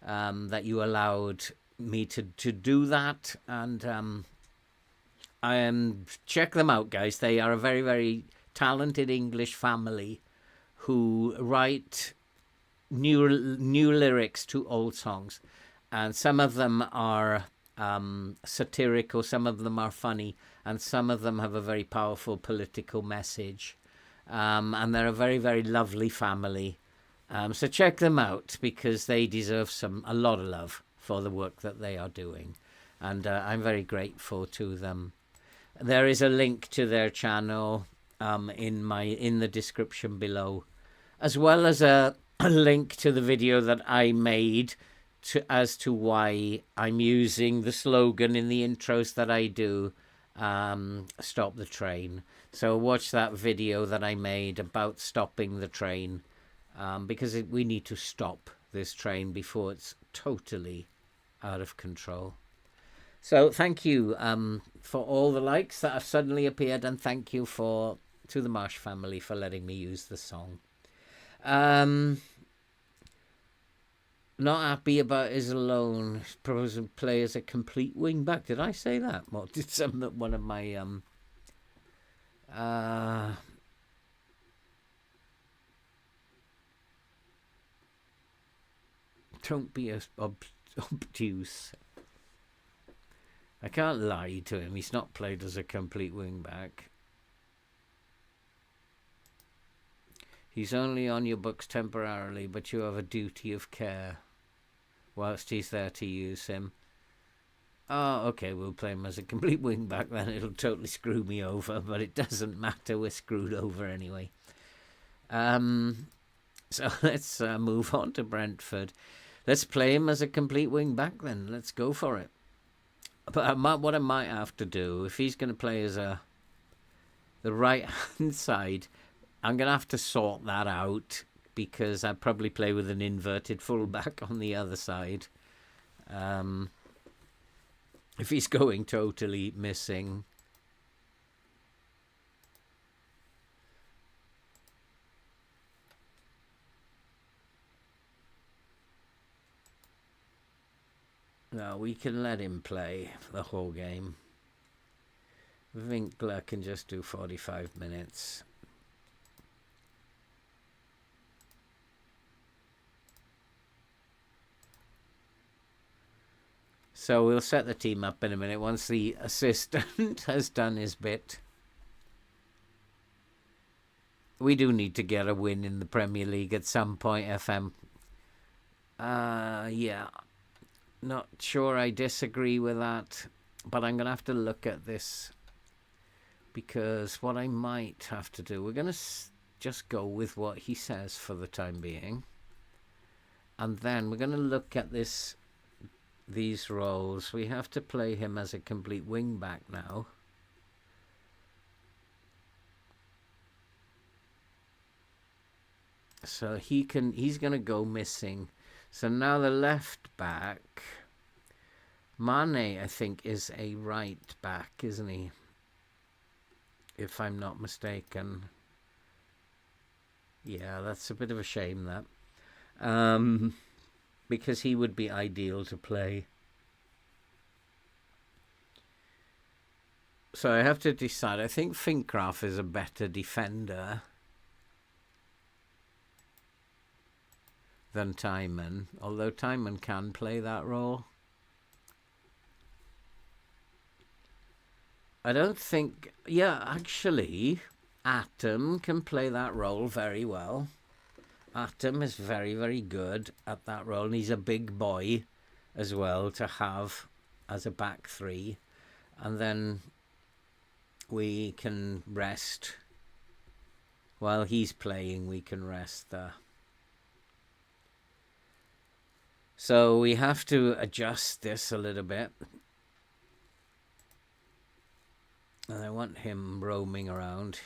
that you allowed me to do that. And check them out, guys. They are a very, very talented English family who write new lyrics to old songs, and some of them are satirical, some of them are funny, and some of them have a very powerful political message. And they're a very, very lovely family. So check them out, because they deserve a lot of love for the work that they are doing, and I'm very grateful to them. There is a link to their channel in the description below, as well as a link to the video that I made as to why I'm using the slogan in the intros that I do, stop the train. So watch that video that I made about stopping the train, because we need to stop this train before it's totally out of control. So thank you for all the likes that have suddenly appeared, and thank you to the Marsh family for letting me use the song. Not happy about his loan. Proposing play as a complete wing back. Did I say that? Well, did one of my don't be obtuse. I can't lie to him. He's not played as a complete wing back. He's only on your books temporarily, but you have a duty of care whilst he's there to use him. Oh, okay, we'll play him as a complete wing back then. It'll totally screw me over, but it doesn't matter. We're screwed over anyway. So let's move on to Brentford. Let's play him as a complete wing back then. Let's go for it. But what I might have to do, if he's going to play as the right hand side, I'm going to have to sort that out, because I'd probably play with an inverted fullback on the other side. If he's going totally missing. No, we can let him play the whole game. Winkler can just do 45 minutes. So we'll set the team up in a minute once the assistant has done his bit. We do need to get a win in the Premier League at some point, FM. Yeah. Not sure I disagree with that, but I'm going to have to look at this, because what I might have to do, we're going to just go with what he says for the time being, and then we're going to look at these roles. We have to play him as a complete wing back now. So he's going to go missing. So now the left back, Mane, I think, is a right back, isn't he? If I'm not mistaken. Yeah, that's a bit of a shame, that. Because he would be ideal to play. So I have to decide. I think Finkgraf is a better defender than Timon, although Timon can play that role. I don't think... Yeah, actually, Atom can play that role very well. Atom is very, very good at that role, and he's a big boy as well to have as a back three. And then we can rest. While he's playing, we can rest there. So we have to adjust this a little bit. And I want him roaming around.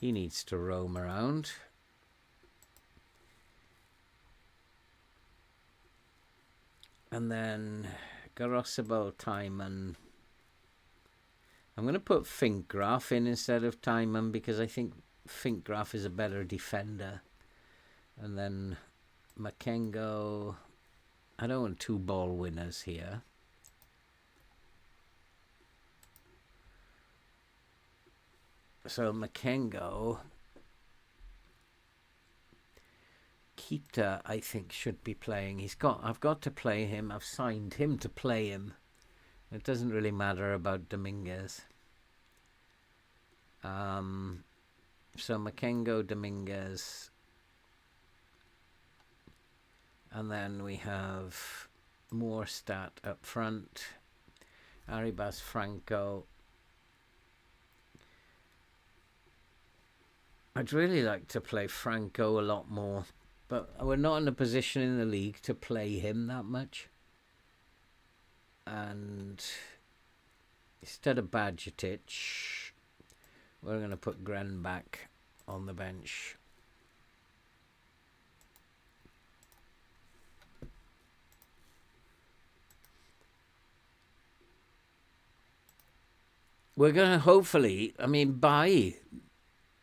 He needs to roam around. And then Garosabel, Timon. I'm going to put Finkgraf in instead of Timon, because I think Finkgraf is a better defender. And then Makengo. I don't want two ball winners here. So Makengo. Kita, I think, should be playing. I've got to play him. I've signed him to play him. It doesn't really matter about Dominguez. So Makengo, Dominguez. And then we have Moorstat up front. Arribas, Franco. I'd really like to play Franco a lot more, but we're not in a position in the league to play him that much. And instead of Badgetic, we're going to put Gren back on the bench. We're going to hopefully, buy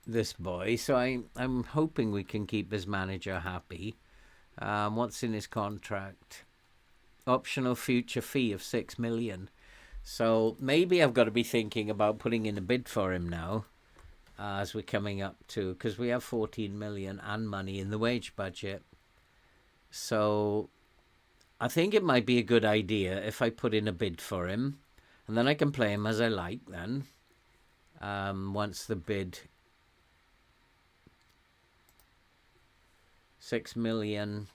this boy, so I'm hoping we can keep his manager happy. What's in his contract? Optional future fee of 6 million. So maybe I've got to be thinking about putting in a bid for him now, as we're coming up to, because we have 14 million and money in the wage budget. So I think it might be a good idea if I put in a bid for him, and then I can play him as I like then, once the bid... 6 million.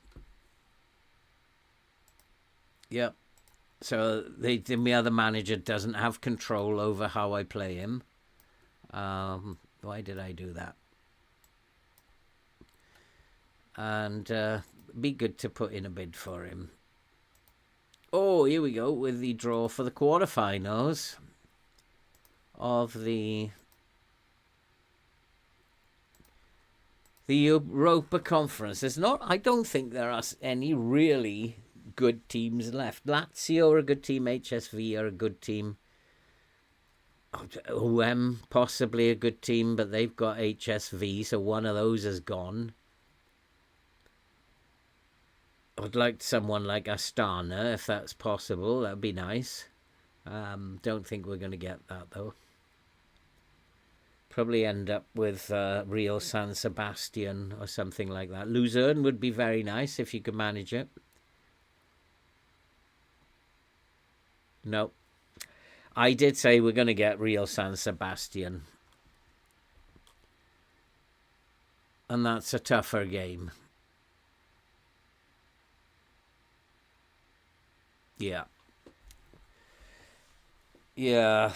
Yep. So the other manager doesn't have control over how I play him. Why did I do that? And be good to put in a bid for him. Oh, here we go with the draw for the quarterfinals of the Europa Conference. I don't think there are any really good teams left. Lazio are a good team. HSV are a good team. OM possibly a good team, but they've got HSV, so one of those is gone. I'd like someone like Astana, if that's possible. That'd be nice. Don't think we're going to get that, though. Probably end up with Real San Sebastian or something like that. Luzerne would be very nice if you could manage it. No. I did say we're going to get Real San Sebastian. And that's a tougher game. Yeah. Yeah.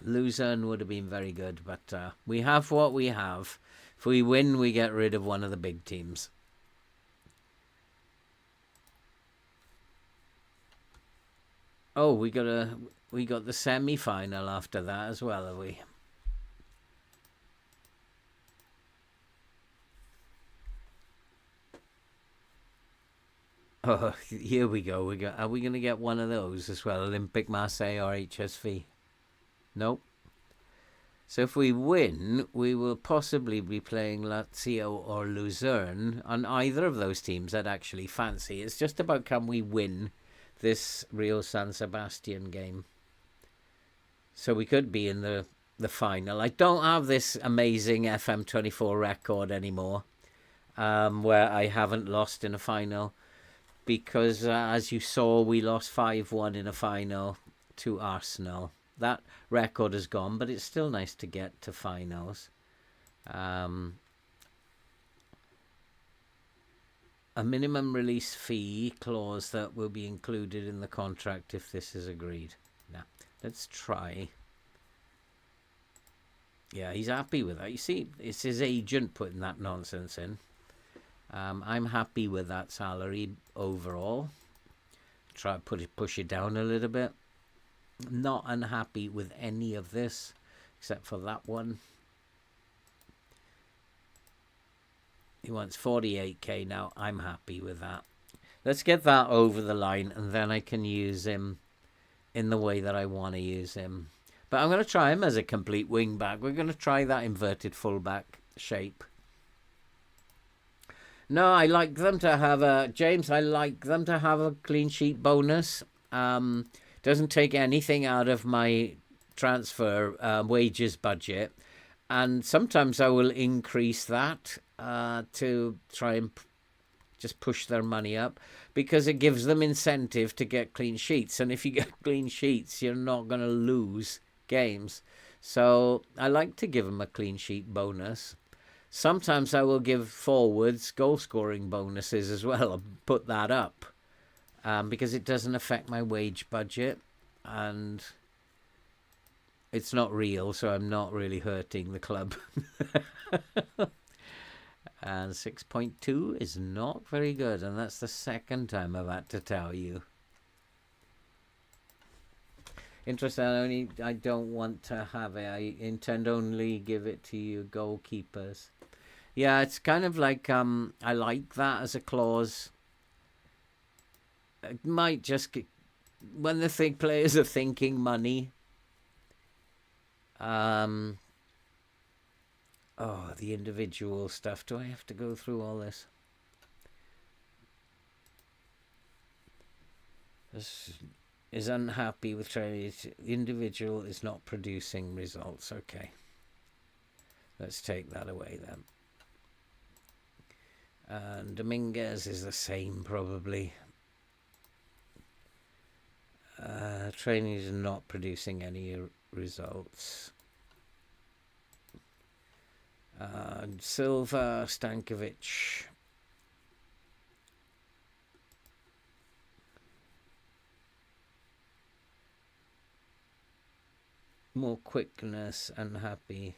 Luzerne would have been very good, but we have what we have. If we win, we get rid of one of the big teams. Oh, we got the semi-final after that as well, have we? Oh, here we go. Are we going to get one of those as well? Olympic Marseille or HSV? Nope. So if we win, we will possibly be playing Lazio or Luzerne on either of those teams I'd actually fancy. It's just about can we win this Real San Sebastian game. So we could be in the final. I don't have this amazing FM24 record anymore, where I haven't lost in a final. Because, as you saw, we lost 5-1 in a final to Arsenal. That record is gone, but it's still nice to get to finals. A minimum release fee clause that will be included in the contract if this is agreed. Now, let's try. Yeah, he's happy with that. You see, it's his agent putting that nonsense in. I'm happy with that salary overall. Try to push it down a little bit. Not unhappy with any of this, except for that one. He wants 48k now. I'm happy with that. Let's get that over the line, and then I can use him in the way that I want to use him. But I'm going to try him as a complete wing back. We're going to try that inverted fullback shape. No, I like them to have I like them to have a clean sheet bonus. Doesn't take anything out of my transfer wages budget. And sometimes I will increase that to try and just push their money up, because it gives them incentive to get clean sheets. And if you get clean sheets, you're not going to lose games. So I like to give them a clean sheet bonus. Sometimes I will give forwards goal-scoring bonuses as well and put that up because it doesn't affect my wage budget and it's not real, so I'm not really hurting the club. And 6.2 is not very good, and that's the second time I've had to tell you. Interesting, I don't want to have it. I intend only give it to you goalkeepers. Yeah, it's kind of like I like that as a clause. It might just when the players are thinking money. Oh, the individual stuff. Do I have to go through all this? This is unhappy with training. The individual is not producing results. Okay. Let's take that away then. And Dominguez is the same, probably. Training is not producing any results. Silva, Stankovic. More quickness, unhappy.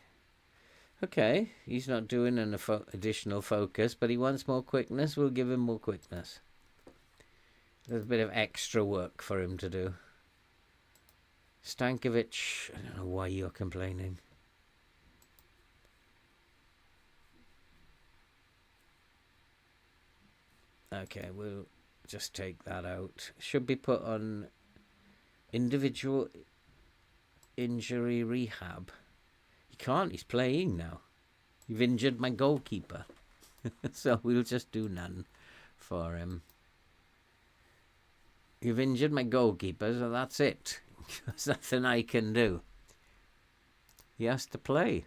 Okay, he's not doing an additional focus, but he wants more quickness. We'll give him more quickness. There's a bit of extra work for him to do. Stankovic, I don't know why you're complaining. Okay, we'll just take that out. Should be put on individual injury rehab. He can't, he's playing now. You've injured my goalkeeper. So we'll just do none for him. You've injured my goalkeeper, so that's it. There's nothing I can do. He has to play.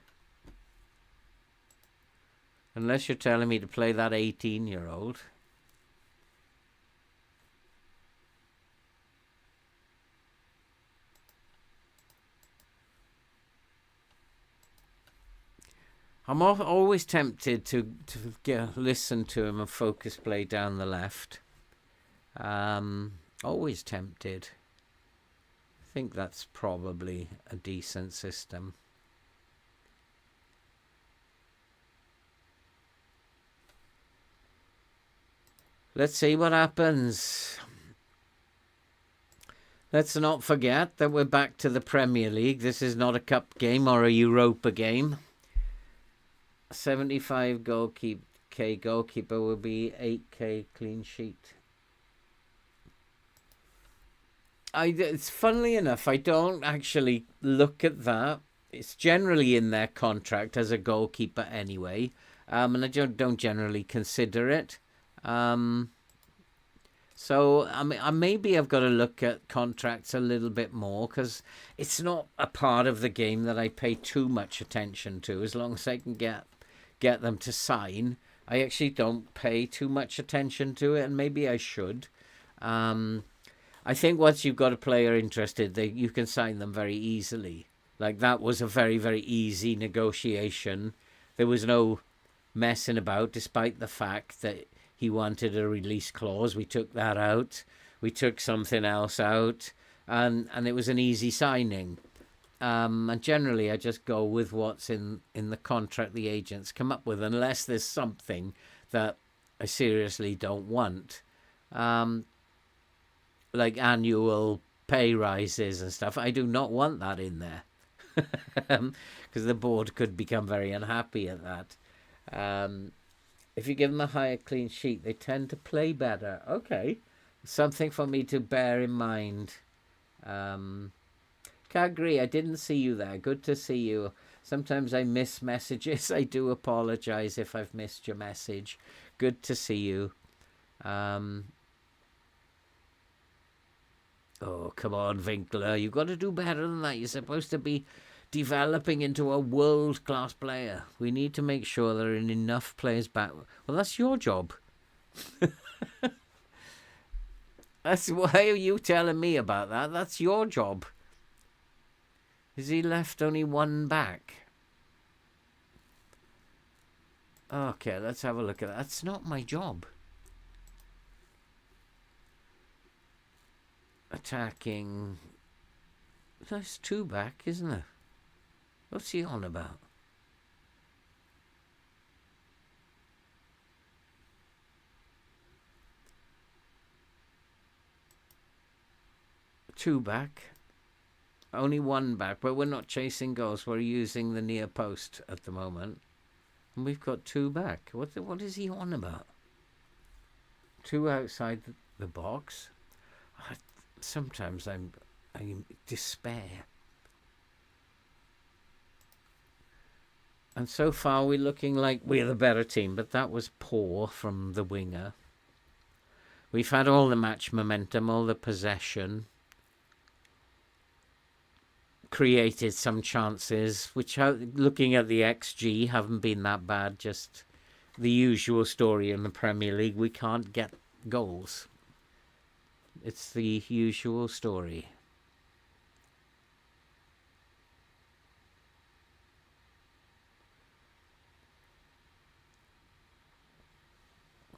Unless you're telling me to play that 18-year-old. I'm always tempted to listen to him and focus play down the left. Always tempted. I think that's probably a decent system. Let's see what happens. Let's not forget that we're back to the Premier League. This is not a cup game or a Europa game. 75 goalkeeper will be 8k clean sheet. It's funnily enough, I don't actually look at that. It's generally in their contract as a goalkeeper anyway, and I don't generally consider it. So I mean, maybe I've got to look at contracts a little bit more, because it's not a part of the game that I pay too much attention to. As long as I can get them to sign, I actually don't pay too much attention to it, and maybe I should. I think once you've got a player interested, you can sign them very easily. Like, that was a very, very easy negotiation. There was no messing about, despite the fact that he wanted a release clause. We took that out. We took something else out, and it was an easy signing. And generally, I just go with what's in the contract the agents come up with, unless there's something that I seriously don't want. Like annual pay rises and stuff. I do not want that in there, because the board could become very unhappy at that. If you give them a higher clean sheet, they tend to play better. Okay, something for me to bear in mind. Kagri, I didn't see you there. Good to see you. Sometimes I miss messages. I do apologize if I've missed your message. Good to see you. Oh, come on, Winkler. You've got to do better than that. You're supposed to be developing into a world-class player. We need to make sure there are enough players back. Well, that's your job. Why are you telling me about that? That's your job. Is he left only one back? Okay, let's have a look at that. That's not my job. Attacking. There's two back, isn't there? What's he on about? Two back. Only one back, but we're not chasing goals. We're using the near post at the moment. And we've got two back. What is he on about? Two outside the box. Sometimes I despair. And so far we're looking like we're the better team, but that was poor from the winger. We've had all the match momentum, all the possession. Created some chances, which, looking at the XG, haven't been that bad. Just the usual story in the Premier League. We can't get goals. It's the usual story.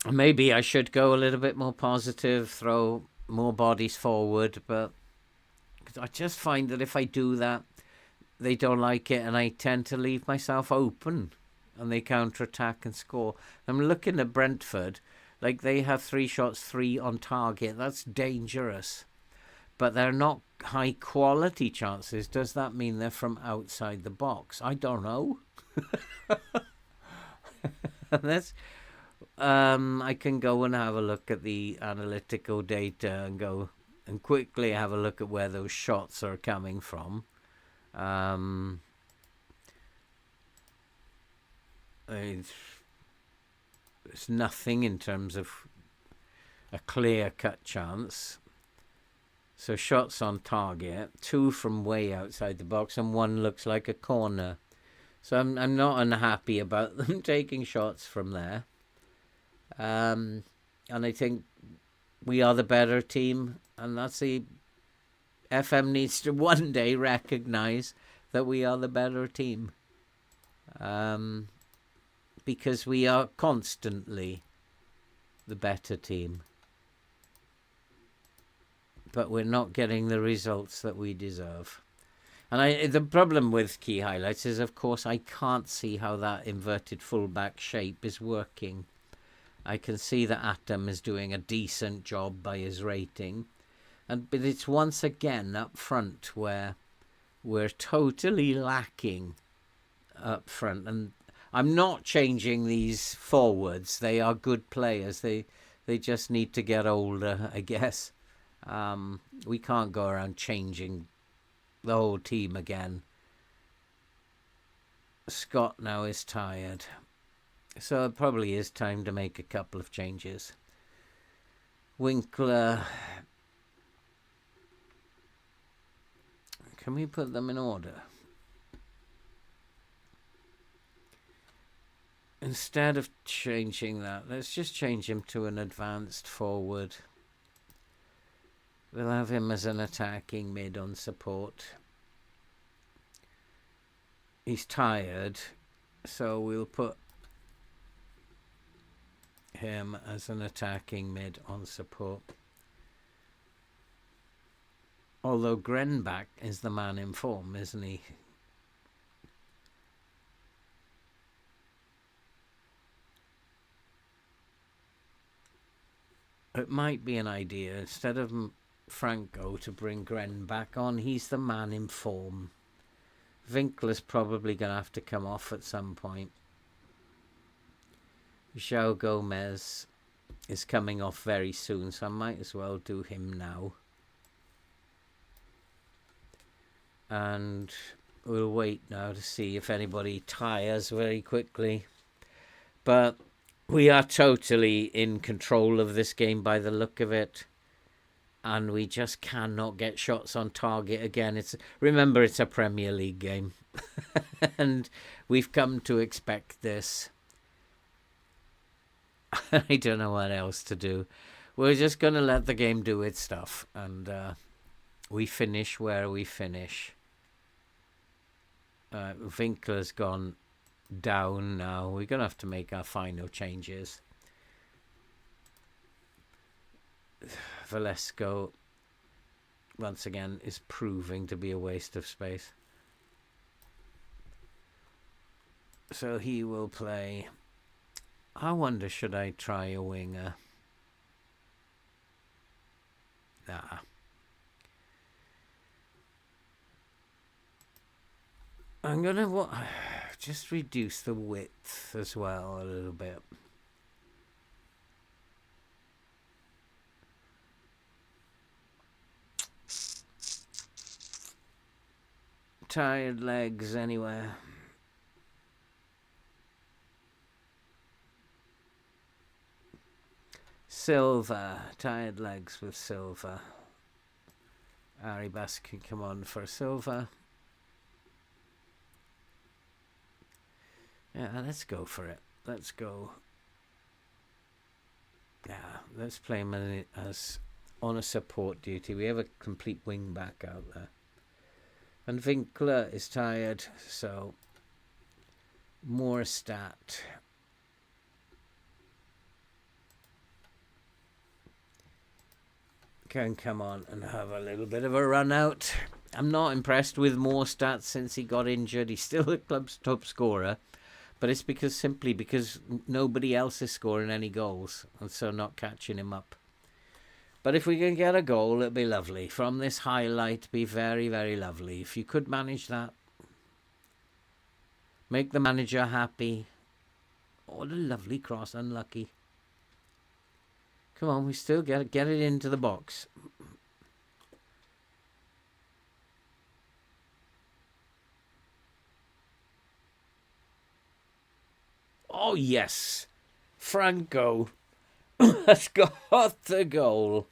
Maybe I should go a little bit more positive, throw more bodies forward, but I just find that if I do that, they don't like it, and I tend to leave myself open, and they counter-attack and score. I'm looking at Brentford. Like, they have 3 shots, 3 on target. That's dangerous. But they're not high quality chances. Does that mean they're from outside the box? I don't know. That's I can go and have a look at the analytical data and go and quickly have a look at where those shots are coming from. There's nothing in terms of a clear-cut chance. So shots on target, 2 from way outside the box, and 1 looks like a corner. So I'm not unhappy about them taking shots from there. And I think we are the better team, and that's the FM needs to one day recognise that we are the better team. Because we are constantly the better team. But we're not getting the results that we deserve. And the problem with key highlights is, of course, I can't see how that inverted fullback shape is working. I can see that Atom is doing a decent job by his rating. But it's once again up front where we're totally lacking up front. And I'm not changing these forwards. They are good players. They just need to get older, I guess. We can't go around changing the whole team again. Scott now is tired. So it probably is time to make a couple of changes. Winkler. Can we put them in order? Instead of changing that, let's just change him to an advanced forward. We'll have him as an attacking mid on support. He's tired, so we'll put him as an attacking mid on support. Although Grenbach is the man in form, isn't he? It might be an idea, instead of Franco, to bring Gren back on. He's the man in form. Winkler's probably going to have to come off at some point. João Gomez is coming off very soon, so I might as well do him now. And we'll wait now to see if anybody tires very quickly. But we are totally in control of this game by the look of it. And we just cannot get shots on target again. Remember, it's a Premier League game. And we've come to expect this. I don't know what else to do. We're just going to let the game do its stuff. And we finish where we finish. Winkler's gone down now. We're going to have to make our final changes. Valesco, once again, is proving to be a waste of space. So he will play. I wonder, should I try a winger? Nah. I'm going to just reduce the width as well a little bit. Tired legs anywhere. Silva. Tired legs with Silva. Arribas can come on for Silva. Yeah, let's go for it. Let's go. Yeah, let's play him as on a support duty. We have a complete wing back out there. And Winkler is tired, so more stat. Can come on and have a little bit of a run out. I'm not impressed with more stats since he got injured. He's still the club's top scorer, But it's simply because nobody else is scoring any goals, and so not catching him up. But if we can get a goal, it'd be lovely. From this highlight, be very, very lovely. If you could manage that, make the manager happy. Oh, what a lovely cross, unlucky. Come on, we still get it into the box. Oh, yes. Franco has got the goal.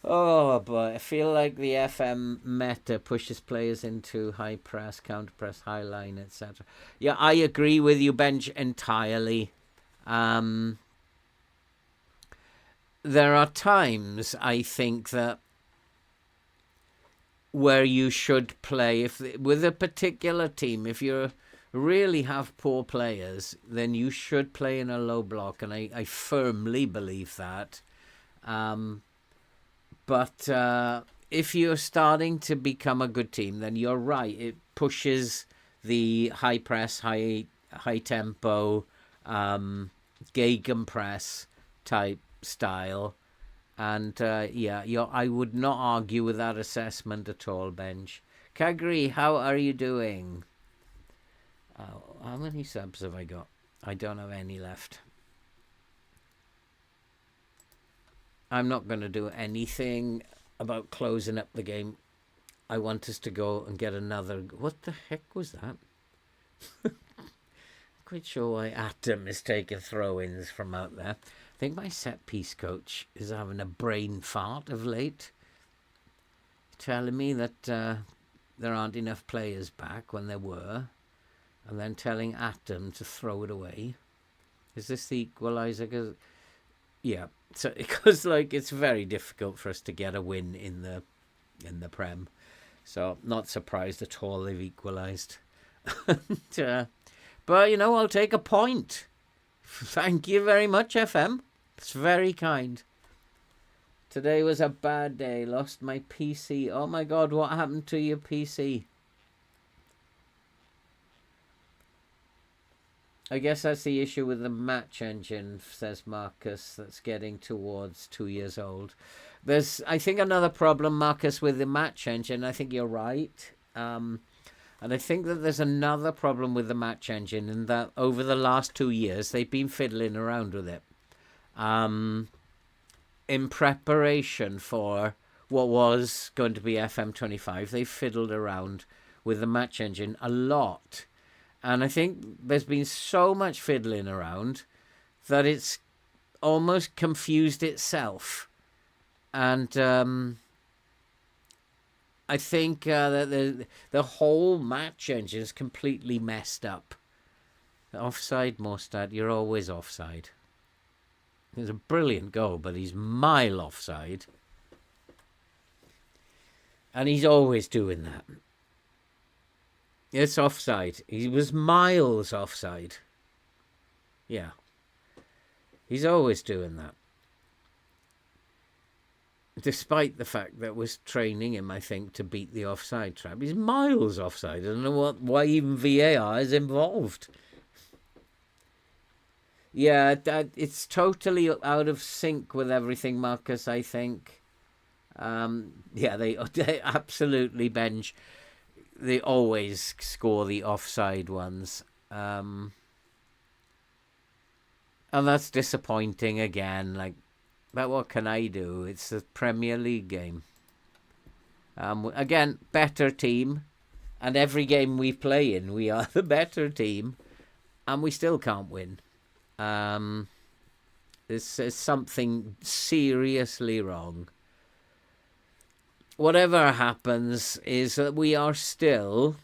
Oh, but I feel like the FM meta pushes players into high press, counter press, high line, etc. Yeah, I agree with you, Benj, entirely. There are times, I think, that where you should play with a particular team. If you really have poor players, then you should play in a low block, and I firmly believe that. But if you're starting to become a good team, then you're right. It pushes the high press, high tempo, gegenpress type style. And I would not argue with that assessment at all, Benj. Kagri, how are you doing? How many subs have I got? I don't have any left. I'm not going to do anything about closing up the game. I want us to go and get another... What the heck was that? Quite sure why Atom is taking throw-ins from out there. I think my set-piece coach is having a brain fart of late. Telling me that there aren't enough players back when there were. And then telling Atom to throw it away. Is this the equaliser? Yeah. So because it's very difficult for us to get a win in the Prem, so not surprised at all they've equalised. But I'll take a point. Thank you very much, FM. It's very kind. Today was a bad day. Lost my PC. Oh my God, what happened to your PC? I guess that's the issue with the match engine, says Marcus, that's getting towards 2 years old. There's, I think, another problem, Marcus, with the match engine. I think you're right. And I think that there's another problem with the match engine in that over the last 2 years, they've been fiddling around with it. In preparation for what was going to be FM25, they fiddled around with the match engine a lot. And I think there's been so much fiddling around that it's almost confused itself. And I think that the whole match engine is completely messed up. Offside, Mostad, you're always offside. It's a brilliant goal, but he's mile offside. And he's always doing that. It's offside. He was miles offside. Yeah. He's always doing that. Despite the fact that we're training him, I think, to beat the offside trap. He's miles offside. I don't know why even VAR is involved. Yeah, it's totally out of sync with everything, Marcus, I think. Yeah, they absolutely bench. They always score the offside ones. And that's disappointing again. But what can I do? It's the Premier League game. Again, better team. And every game we play in, we are the better team. And we still can't win. There's something seriously wrong. Whatever happens is that we are still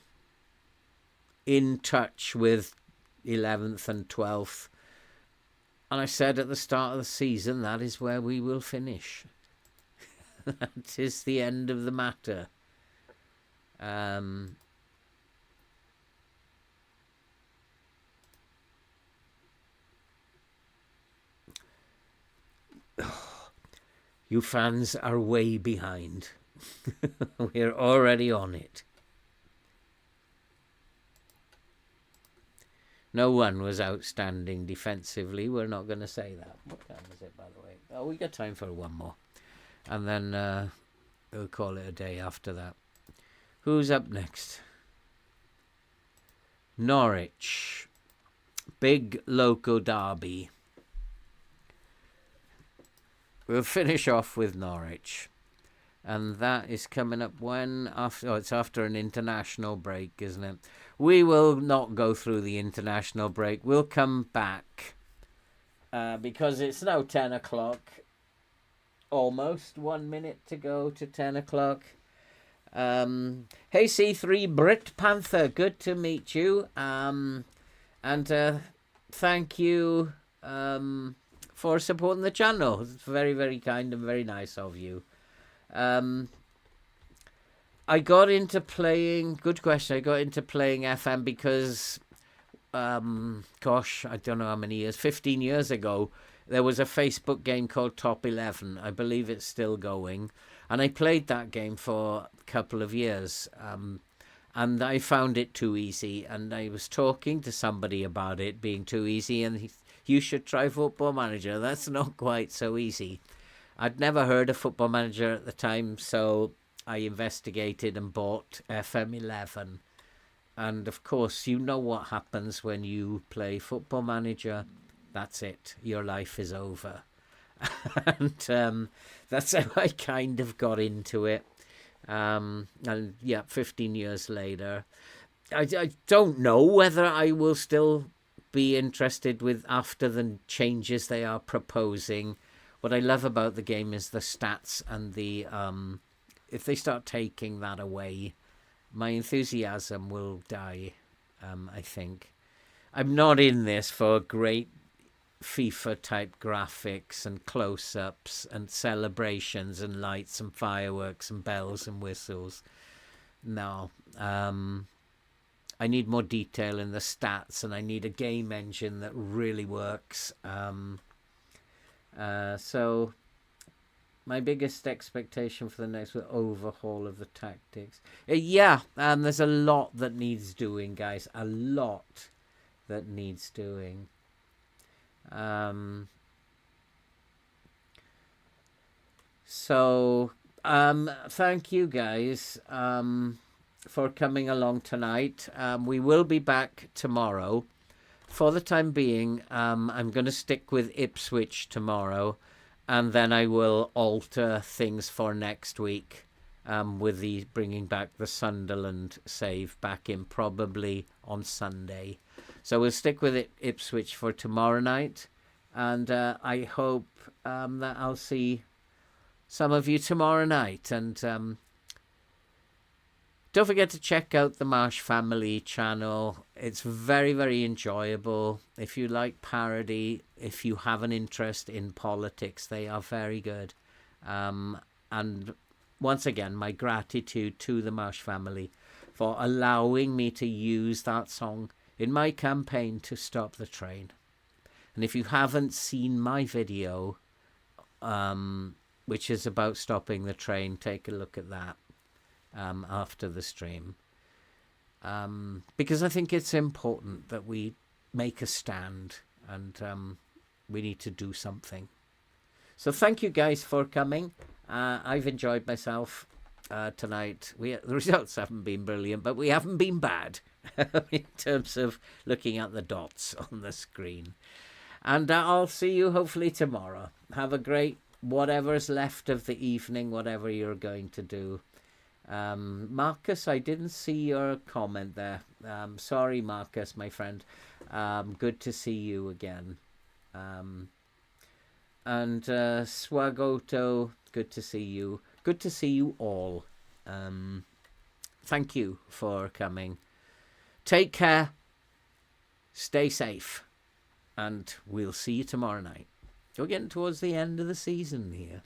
in touch with 11th and 12th. And I said at the start of the season, that is where we will finish. That is the end of the matter. You fans are way behind. We're already on it. No one was outstanding defensively. We're not going to say that. What time is it, by the way? Oh, we got time for one more. And then we'll call it a day after that. Who's up next? Norwich. Big local derby. We'll finish off with Norwich. And that is coming up when? It's after an international break, isn't it? We will not go through the international break. We'll come back because it's now 10 o'clock. Almost 1 minute to go to 10 o'clock. Hey, C3 Brit Panther, good to meet you. And thank you for supporting the channel. It's very, very kind and very nice of you. I got into playing, good question, I got into playing FM because, gosh, I don't know how many years, 15 years ago, there was a Facebook game called Top 11. I believe it's still going. And I played that game for a couple of years. And I found it too easy. And I was talking to somebody about it being too easy. And you should try Football Manager. That's not quite so easy. I'd never heard of Football Manager at the time. So I investigated and bought FM11. And of course, you know what happens when you play Football Manager. That's it. Your life is over. And that's how I kind of got into it. And yeah, 15 years later. I don't know whether I will still be interested with after the changes they are proposing. What I love about the game is the stats and the... if they start taking that away, my enthusiasm will die, I think. I'm not in this for great FIFA-type graphics and close-ups and celebrations and lights and fireworks and bells and whistles. No. I need more detail in the stats, and I need a game engine that really works. So my biggest expectation for the next overhaul of the tactics. There's a lot that needs doing, guys. A lot that needs doing. Thank you guys for coming along tonight. We will be back tomorrow. For the time being, I'm going to stick with Ipswich tomorrow, and then I will alter things for next week with the bringing back the Sunderland save back in probably on Sunday. So we'll stick with it, Ipswich, for tomorrow night. And I hope that I'll see some of you tomorrow night. And don't forget to check out the Marsh Family channel. It's very, very enjoyable. If you like parody, if you have an interest in politics, they are very good. And once again, my gratitude to the Marsh Family for allowing me to use that song in my campaign to stop the train. And if you haven't seen my video, which is about stopping the train, take a look at that after the stream. Because I think it's important that we make a stand, and we need to do something. So thank you guys for coming. I've enjoyed myself tonight. The results haven't been brilliant, but we haven't been bad. In terms of looking at the dots on the screen. And I'll see you hopefully tomorrow. Have a great whatever's left of the evening, whatever you're going to do. Marcus, I didn't see your comment there. Sorry, Marcus, my friend. Good to see you again. And Swagoto, good to see you. Good to see you all. Thank you for coming. Take care, stay safe, and we'll see you tomorrow night. We're getting towards the end of the season here.